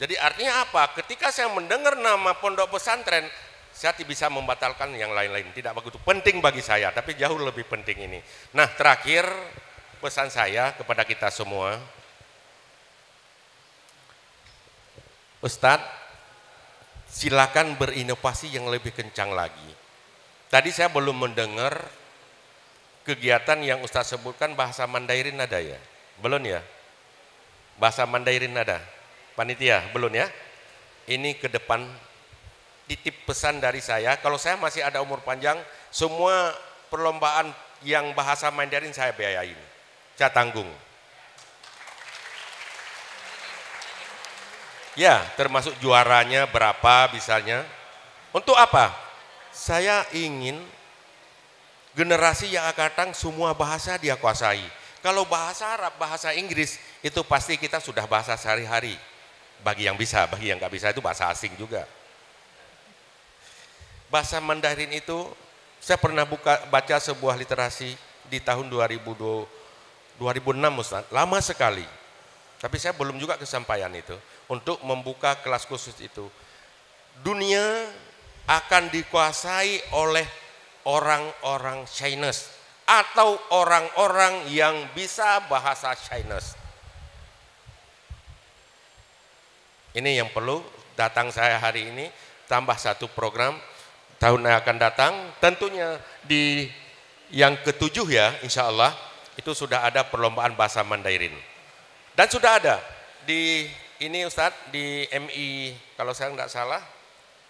Jadi artinya apa? Ketika saya mendengar nama pondok pesantren, saya tidak bisa membatalkan yang lain-lain, tidak begitu penting bagi saya, tapi jauh lebih penting ini. Nah, terakhir pesan saya kepada kita semua, Ustadz, silakan berinovasi yang lebih kencang lagi. Tadi saya belum mendengar kegiatan yang Ustadz sebutkan, bahasa Mandairin ada ya? Belum ya? Bahasa Mandairin ada? Panitia, belum ya? Ini ke depan titip pesan dari saya, kalau saya masih ada umur panjang, semua perlombaan yang bahasa Mandarin saya biayain, saya tanggung. Ya, termasuk juaranya berapa misalnya. Untuk apa? Saya ingin generasi yang akan datang semua bahasa dia kuasai. Kalau bahasa Arab, bahasa Inggris, itu pasti kita sudah bahasa sehari-hari. Bagi yang bisa, bagi yang nggak bisa itu bahasa asing juga. Bahasa Mandarin itu, saya pernah baca sebuah literasi di tahun 2006 Ustaz, lama sekali. Tapi saya belum juga kesampaian itu, untuk membuka kelas khusus itu. Dunia akan dikuasai oleh orang-orang Chinese atau orang-orang yang bisa bahasa Chinese. Ini yang perlu datang saya hari ini, tambah satu program tahun yang akan datang, tentunya di yang ke-7 ya, insya Allah itu sudah ada perlombaan bahasa Mandarin. Dan sudah ada di ini Ustadz, di MI, kalau saya nggak salah,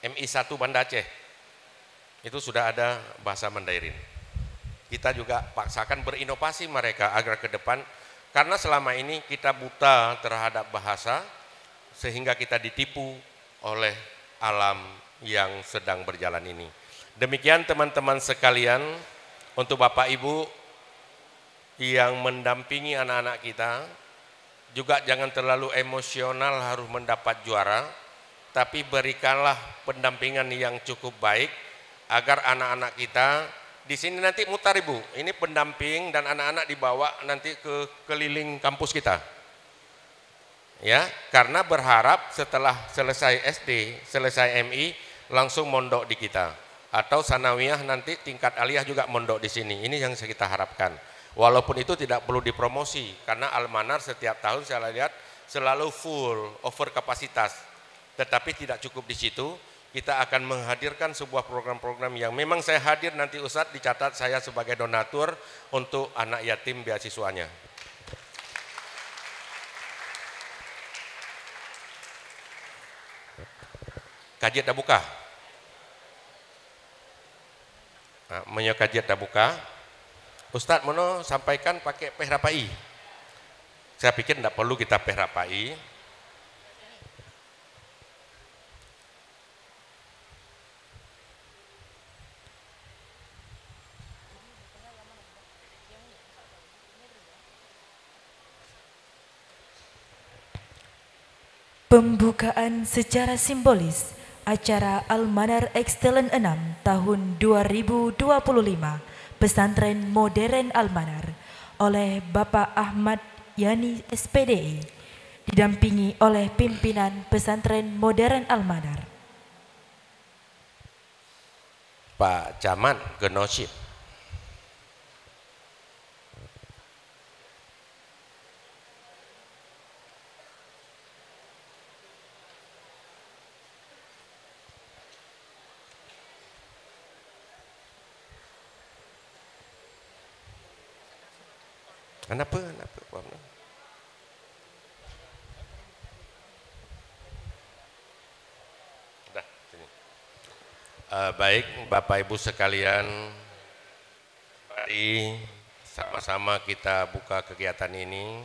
MI 1 Banda Aceh, itu sudah ada bahasa Mandarin. Kita juga paksakan berinovasi mereka agar ke depan, karena selama ini kita buta terhadap bahasa, sehingga kita ditipu oleh alam yang sedang berjalan ini. Demikian teman-teman sekalian, untuk Bapak Ibu yang mendampingi anak-anak kita, juga jangan terlalu emosional harus mendapat juara, tapi berikanlah pendampingan yang cukup baik agar anak-anak kita di sini nanti mutar Ibu. Ini pendamping dan anak-anak dibawa nanti ke keliling kampus kita. Ya, karena berharap setelah selesai SD, selesai MI langsung mondok di kita, atau sanawiyah nanti tingkat aliyah juga mondok di sini. Ini yang kita harapkan. Walaupun itu tidak perlu dipromosi, karena Al-Manar setiap tahun saya lihat selalu full, over kapasitas. Tetapi tidak cukup di situ, kita akan menghadirkan sebuah program-program yang memang saya hadir nanti Ustadz, dicatat saya sebagai donatur untuk anak yatim beasiswanya. Kajian dah buka. Nah, kajian dah buka. Ustadz Mono sampaikan pakai pehrapai. Saya pikir tidak perlu kita pehrapai. Pembukaan secara simbolis acara Al-Manar Excellent 6 tahun 2025 Pesantren Modern Al-Manar oleh Bapak Ahmad Yani SPDI didampingi oleh pimpinan Pesantren Modern Al-Manar. Pak Camat Genosip. Kenapa? Baik Bapak Ibu sekalian, mari sama-sama kita buka kegiatan ini,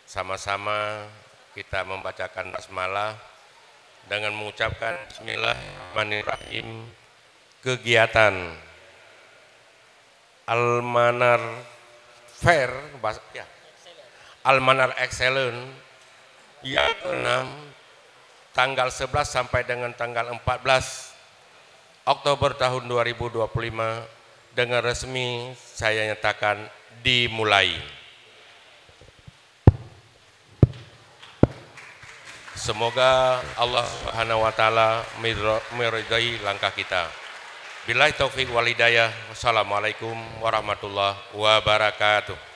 sama-sama kita membacakan basmalah dengan mengucapkan Bismillahirrahmanirrahim. Kegiatan Almanar Fair, Almanar Excellent yang ke-6 tanggal 11 sampai dengan tanggal 14 Oktober tahun 2025 dengan resmi saya nyatakan dimulai. Semoga Allah Subhanahu wa taala meridai langkah kita. Billahi taufik wal hidayah. Wassalamualaikum warahmatullahi wabarakatuh.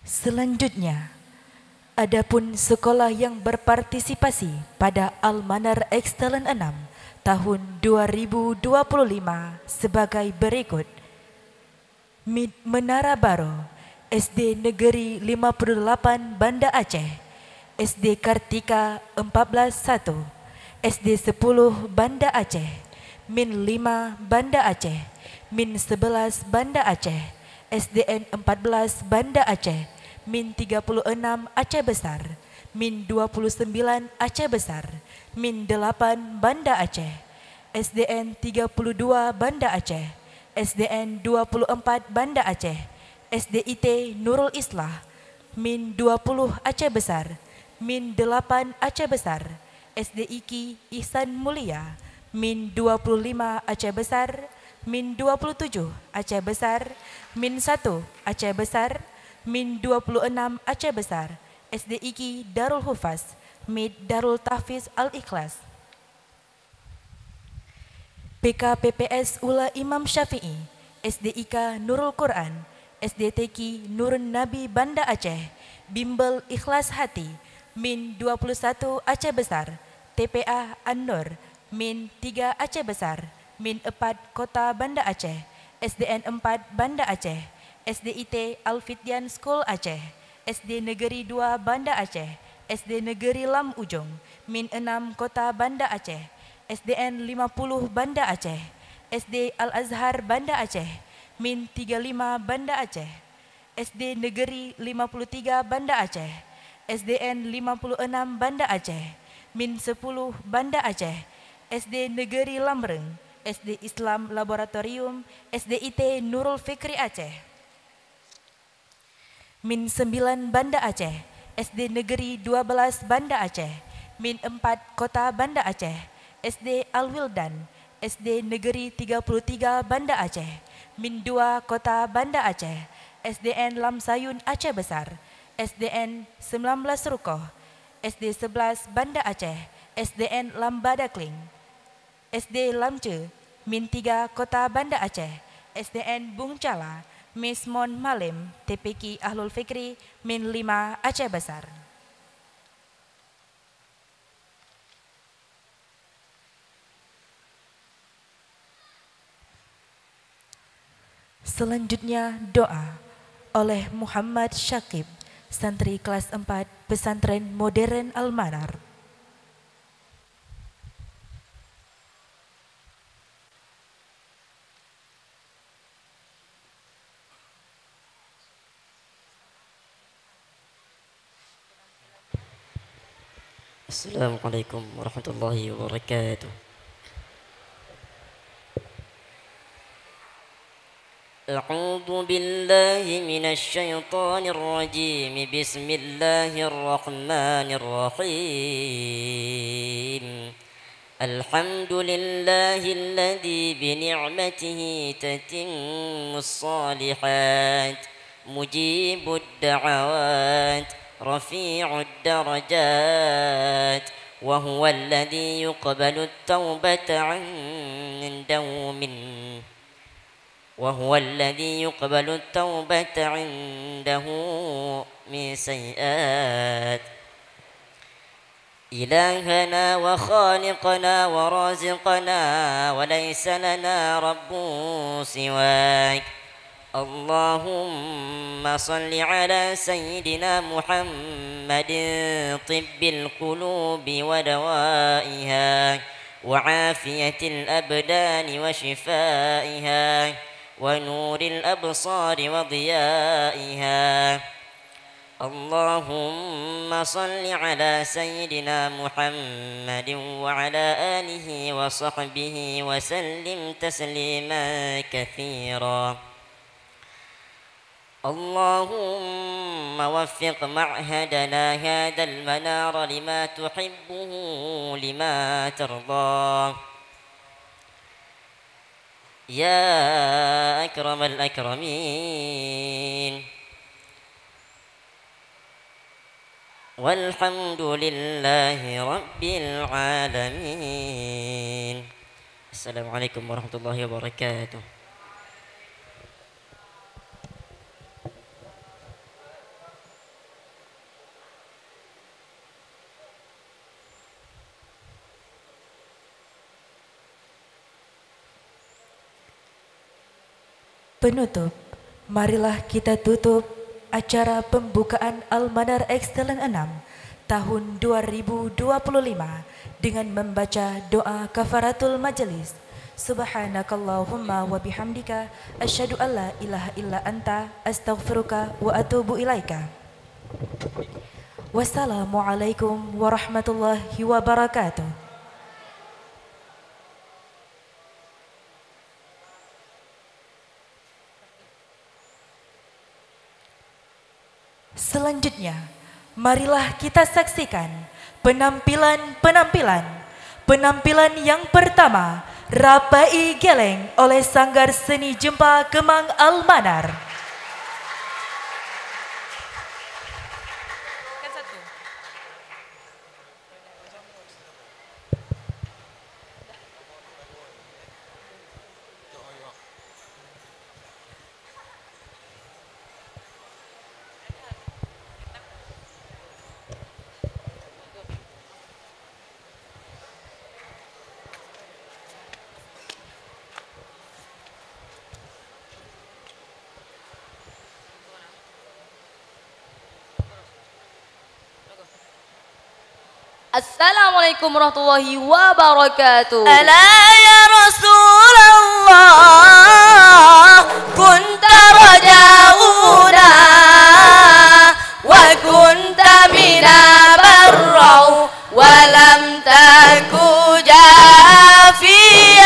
Selanjutnya, adapun sekolah yang berpartisipasi pada Almanar Excellent 6 tahun 2025 sebagai berikut. Menara Baro, SD Negeri 58 Banda Aceh, SD Kartika 141, SD 10 Banda Aceh, Min 5 Banda Aceh, Min 11 Banda Aceh, SDN 14 Banda Aceh, Min 36 Aceh Besar, Min 29 Aceh Besar, Min 8 Banda Aceh, SDN 32 Banda Aceh, SDN 24 Banda Aceh, SDIT Nurul Islah, Min 20 Aceh Besar, Min 8 Aceh Besar, SDIK Ihsan Mulia, Min 25 Aceh Besar, Min 27 Aceh Besar, Min 1 Aceh Besar, Min 26 Aceh Besar, SDIK Darul Hufaz, Mid Darul Tahfiz Al-Ikhlas. PKPPS Ula Imam Syafi'i, SDIK Nurul Quran, SDTK Nurun Nabi Banda Aceh, Bimbel Ikhlas Hati, Min 21 Aceh Besar, TPA An-Nur, Min 3 Aceh Besar, Min 4 Kota Banda Aceh, SDN 4 Banda Aceh, SDIT Al-Fidyan School Aceh, SD Negeri 2 Banda Aceh, SD Negeri Lam Ujung, Min 6 Kota Banda Aceh, SDN 50 Banda Aceh, SD Al-Azhar Banda Aceh, Min 35 Banda Aceh, SD Negeri 53 Banda Aceh, SDN 56 Banda Aceh, Min 10 Banda Aceh, SD Negeri Lamreng, SD Islam Laboratorium, SDIT Nurul Fikri Aceh, Min 9 Banda Aceh, SD Negeri 12 Banda Aceh, Min 4 Kota Banda Aceh, SD Al-Wildan, SD Negeri 33 Banda Aceh, Min 2 Kota Banda Aceh, SDN Lamsayun Aceh Besar, SDN 19 Rukoh, SD 11 Banda Aceh, SDN Lambadakling, SD Lamce, Min 3 Kota Banda Aceh, SDN Bungcala, Mismon Malim, TPK Ahlul Fikri, Min 5 Aceh Besar. Selanjutnya doa oleh Muhammad Syakib, santri kelas 4 Pesantren Modern Al-Manar. Assalamualaikum warahmatullahi wabarakatuh. أعوذ بالله من الشيطان الرجيم بسم الله الرحمن الرحيم الحمد لله الذي بنعمته تتم الصالحات مجيب الدعوات رفيع الدرجات وهو الذي يقبل التوبة عنده من سيئات إلهنا وخالقنا ورازقنا وليس لنا رب سواك اللهم صل على سيدنا محمد طب القلوب ودوائها وعافية الأبدان وشفائها ونور الأبصار وضيائها اللهم صل على سيدنا محمد وعلى آله وصحبه وسلم تسليما كثيرا اللهم وفق معهدنا هذا المنار لما تحبه لما ترضاه يا أكرم الأكرمين والحمد لله رب العالمين. السلام عليكم ورحمة الله وبركاته. Penutup, marilah kita tutup acara pembukaan Al-Manar Excellent 6 tahun 2025 dengan membaca doa kafaratul majelis. Subhanakallahumma wa bihamdika asyhadu an la ilaha illa anta astaghfiruka wa atubu ilaika. Wassalamualaikum warahmatullahi wabarakatuh. Selanjutnya, marilah kita saksikan penampilan yang pertama, Rapai Geleng oleh Sanggar Seni Jempa Kemang Al-Manar. Assalamualaikum warahmatullahi wabarakatuh. Ala ya Rasulullah kunta rajauna wa kunta bina barrau wa lam taku jafian.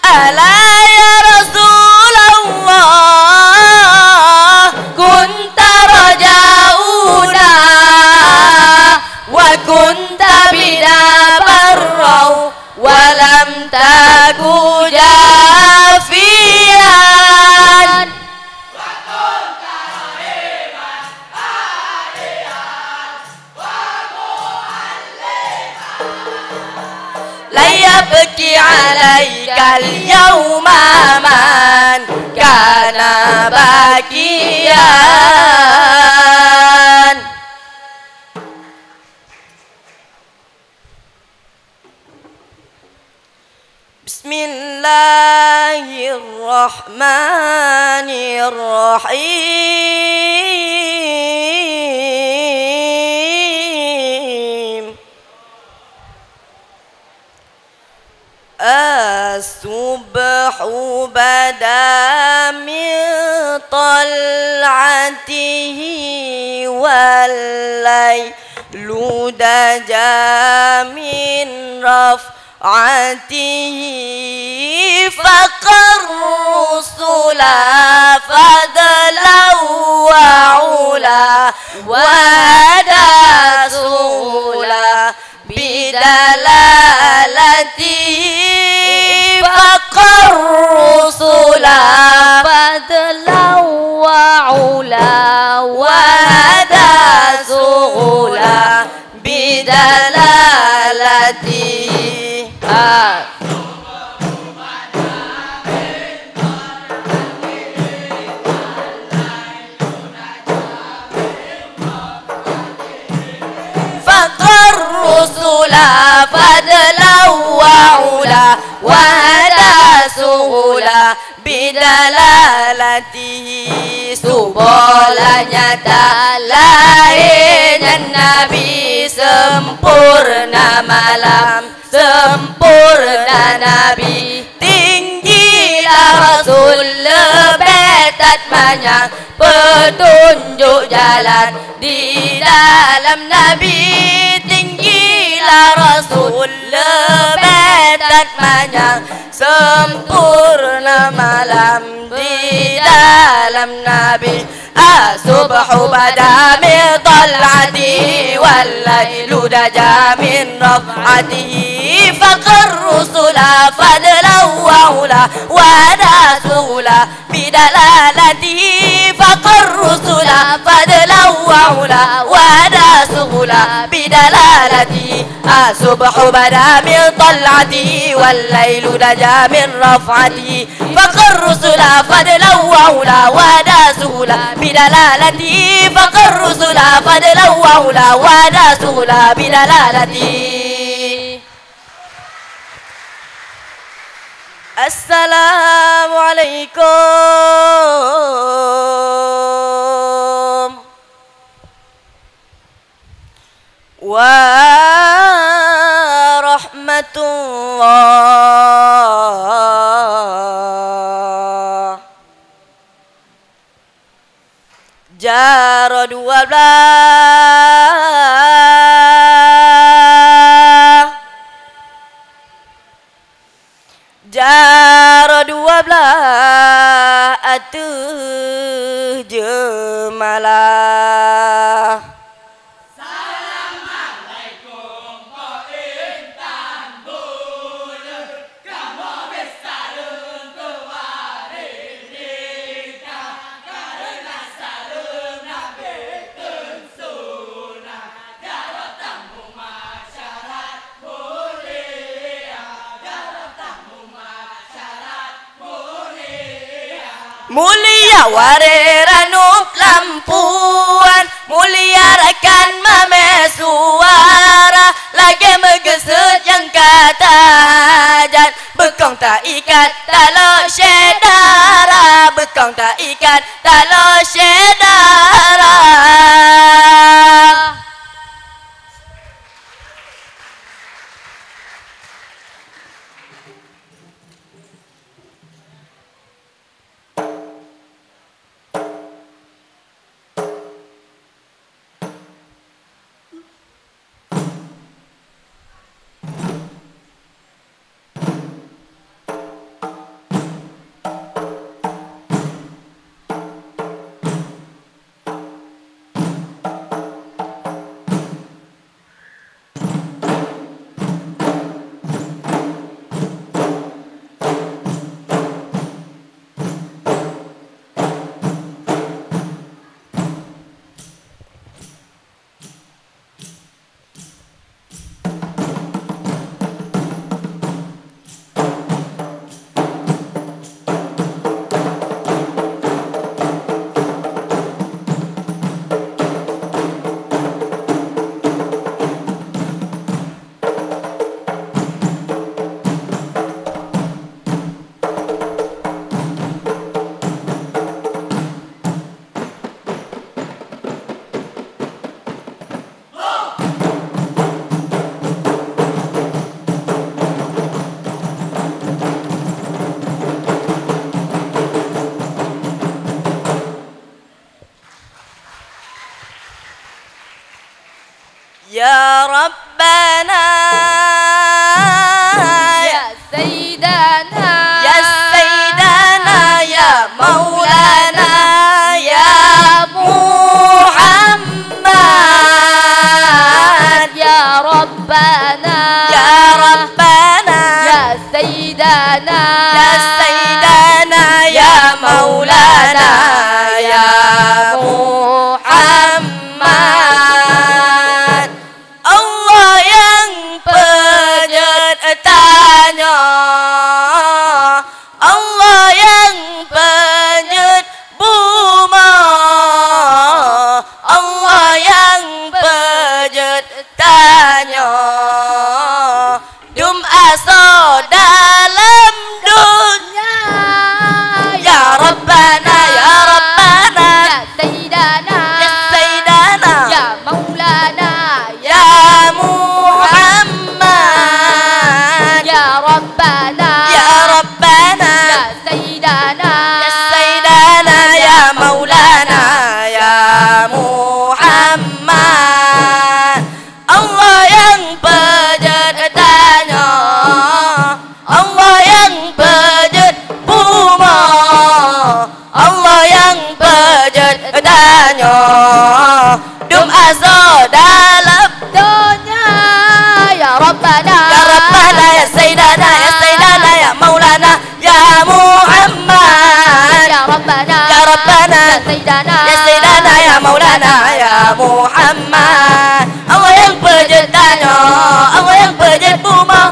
Ala ya Rasulullah kunta rajauna wa kunta bina barrau wa lam taku jafian. Wa kunta rahiman hadian wa mu'alliman la yabki alaika al-yawma man kana bakiyan. Bismillahirrahmanirrahim. As-subhu bada min tal'atihi wal-laylu daja min raf'atihi faqad الرسل فضلا وعلا وهدى سبلا بدلالته فقى الرسل فضلا وعلا وهدى سبلا بدلالته الرسل فضلا وعلا وهدى سبلا بدلالته subulanya lahirnya Nabi sempurna malam sempurna Nabi tinggilah Rasul lebetat banyak petunjuk jalan di dalam Nabi tinggilah Rasul lebetat banyak sempurna malam di dalam Nabi asubhu bada min tal'atihi wal lailu daja min raf'atihi faqar rusula fadlan wa ula wa hada sula bidalalatihi faqar rusula fadlan wa ula wa hada sula bidalalatihi asubhu bada min tal'atihi wal lailu daja min raf'atihi faqar rusula fadlan wa ula wa hada sula bidalalati faqar rusula fadlan wa ula wa rasula bidalalati. Assalamualaikum warahmatullah. Jaro 12 Jaro 12 atuh jemalah. Assalamualaikum ko intan bulan kamu bisa untuk waridika karena salam nabi sunnah jawab tamu masyarakat mulia jawab tamu masyarakat mulia Mulia wareranuk lampuan mulia rekan mame suara lagi megesut yang kata hajat bekong tak ikat talo syedara bekong tak ikat talo syedara. Ya Rabbana Ya Sayyidana Ya Sayyidana cintanya dum aso dalam dunia ya Rabbana ya Rabbana ya Sayyidana ya Sayyidana ya Maulana ya Muhammad ya Rabbana ya Rabbana ya Sayyidana ya Sayyidana ya Maulana ya Muhammad. Allah yang penciptanya, Allah yang pencipta bumi.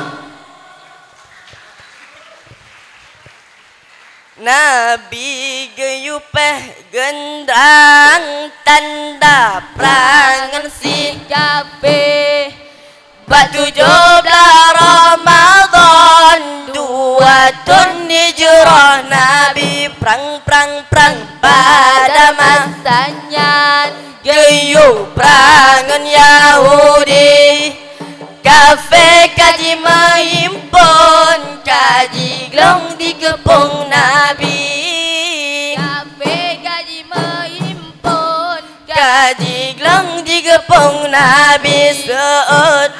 Nabi geyupeh gendang tanda perangan si Kabe batu jobla Ramadan dua tahun hijrah Nabi perang pada masanya geyup perangan Yahudi kafe kaji menghimpun kaji glong di kepung Nabi Kabe gaji menghimpun kaji glong di kepung Nabi seut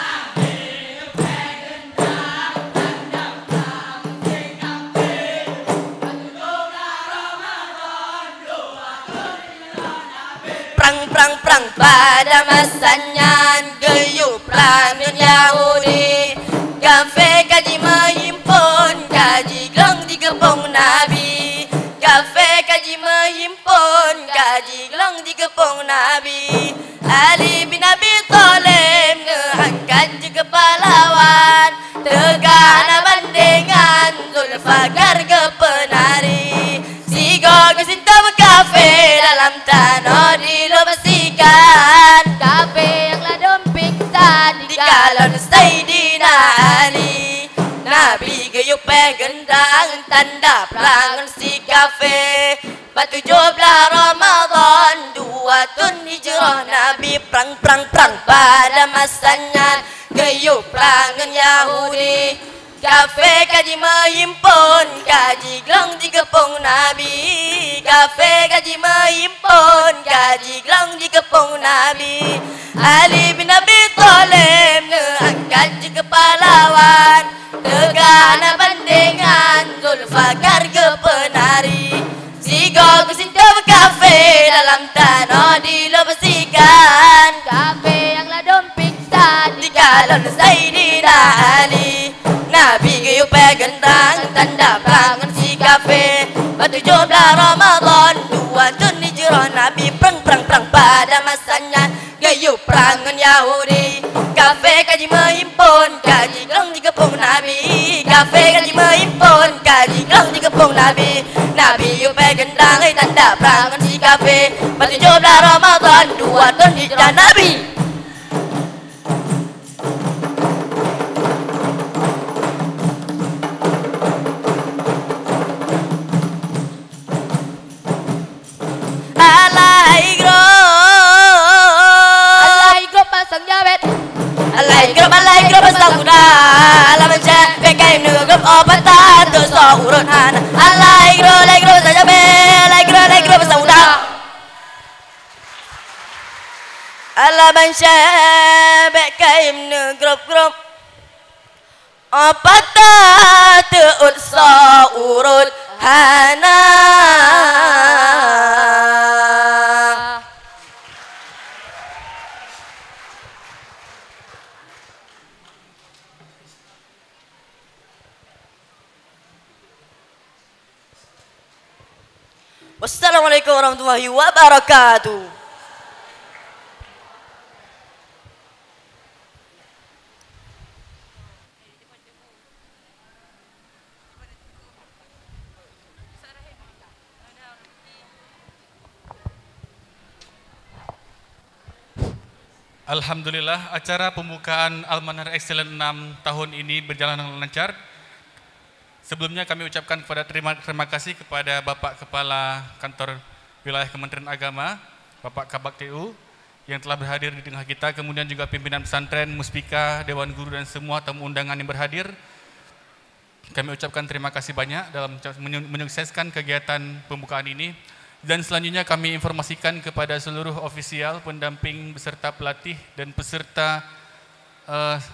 perang pada masanya geyup perangan Yahudi kafe kaji menghimpun kaji glong di kepung Nabi kafe kaji menghimpun kaji glong di kepung Nabi Ali bin Abi Thalib ngangkat juga pahlawan tegana bandingan Zulfaqar ke penari sigo kesinta kafe dalam tanah dilobasikan Kabe yang ladon pingsan di kalon Sayyidina Ali Nabi geyup gendang tanda perangan si kafe batu jobla Ramadan dua tahun hijrah Nabi perang pada masanya geyup perangan Yahudi kafe kaji menghimpun kaji glong di kepung Nabi kafe kaji menghimpun kaji glong di kepung Nabi Ali bin Abi Thalib ngangkat juga pahlawan tegana bandingan Zulfaqar ke penari sigo kesinta kafe dalam tanah dilobasikan Kabe yang ladon pingsan di kalon Sayyidina Ali Nabi geyup gendang tanda perangan si kafe batu jobla Ramadan dua tahun hijrah Nabi perang pada masanya geyup perangan Yahudi kafe kaji menghimpun kaji glong di kepung Nabi kafe kaji menghimpun kaji glong di kepung Nabi Nabi geyup gendang tanda perangan si kafe batu jobla Ramadan dua tahun hijrah Nabi. pasang jabet Alay grup pasang kuda Alaman cek bekaim nunggu grup obatan dosa urut hana Alay grup pasang jabet Alay grup pasang kuda Alaman cek bekaim nunggu grup obatan dosa urut hana Wassalamualaikum warahmatullahi wabarakatuh. Alhamdulillah, acara pembukaan Almanar Excellent 6 tahun ini berjalan dengan lancar. Sebelumnya kami ucapkan terima kasih kepada Bapak Kepala Kantor Wilayah Kementerian Agama, Bapak Kabak TU yang telah berhadir di tengah kita, kemudian juga pimpinan pesantren, muspika, dewan guru dan semua tamu undangan yang berhadir. Kami ucapkan terima kasih banyak dalam menyukseskan kegiatan pembukaan ini. Dan selanjutnya kami informasikan kepada seluruh ofisial, pendamping, beserta pelatih dan peserta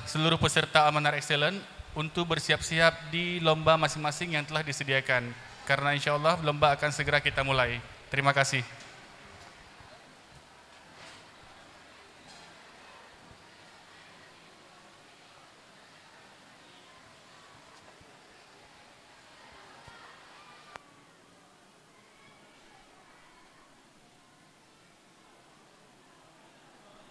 seluruh peserta Almanar Excellent untuk bersiap-siap di lomba masing-masing yang telah disediakan. Karena insya Allah lomba akan segera kita mulai. Terima kasih.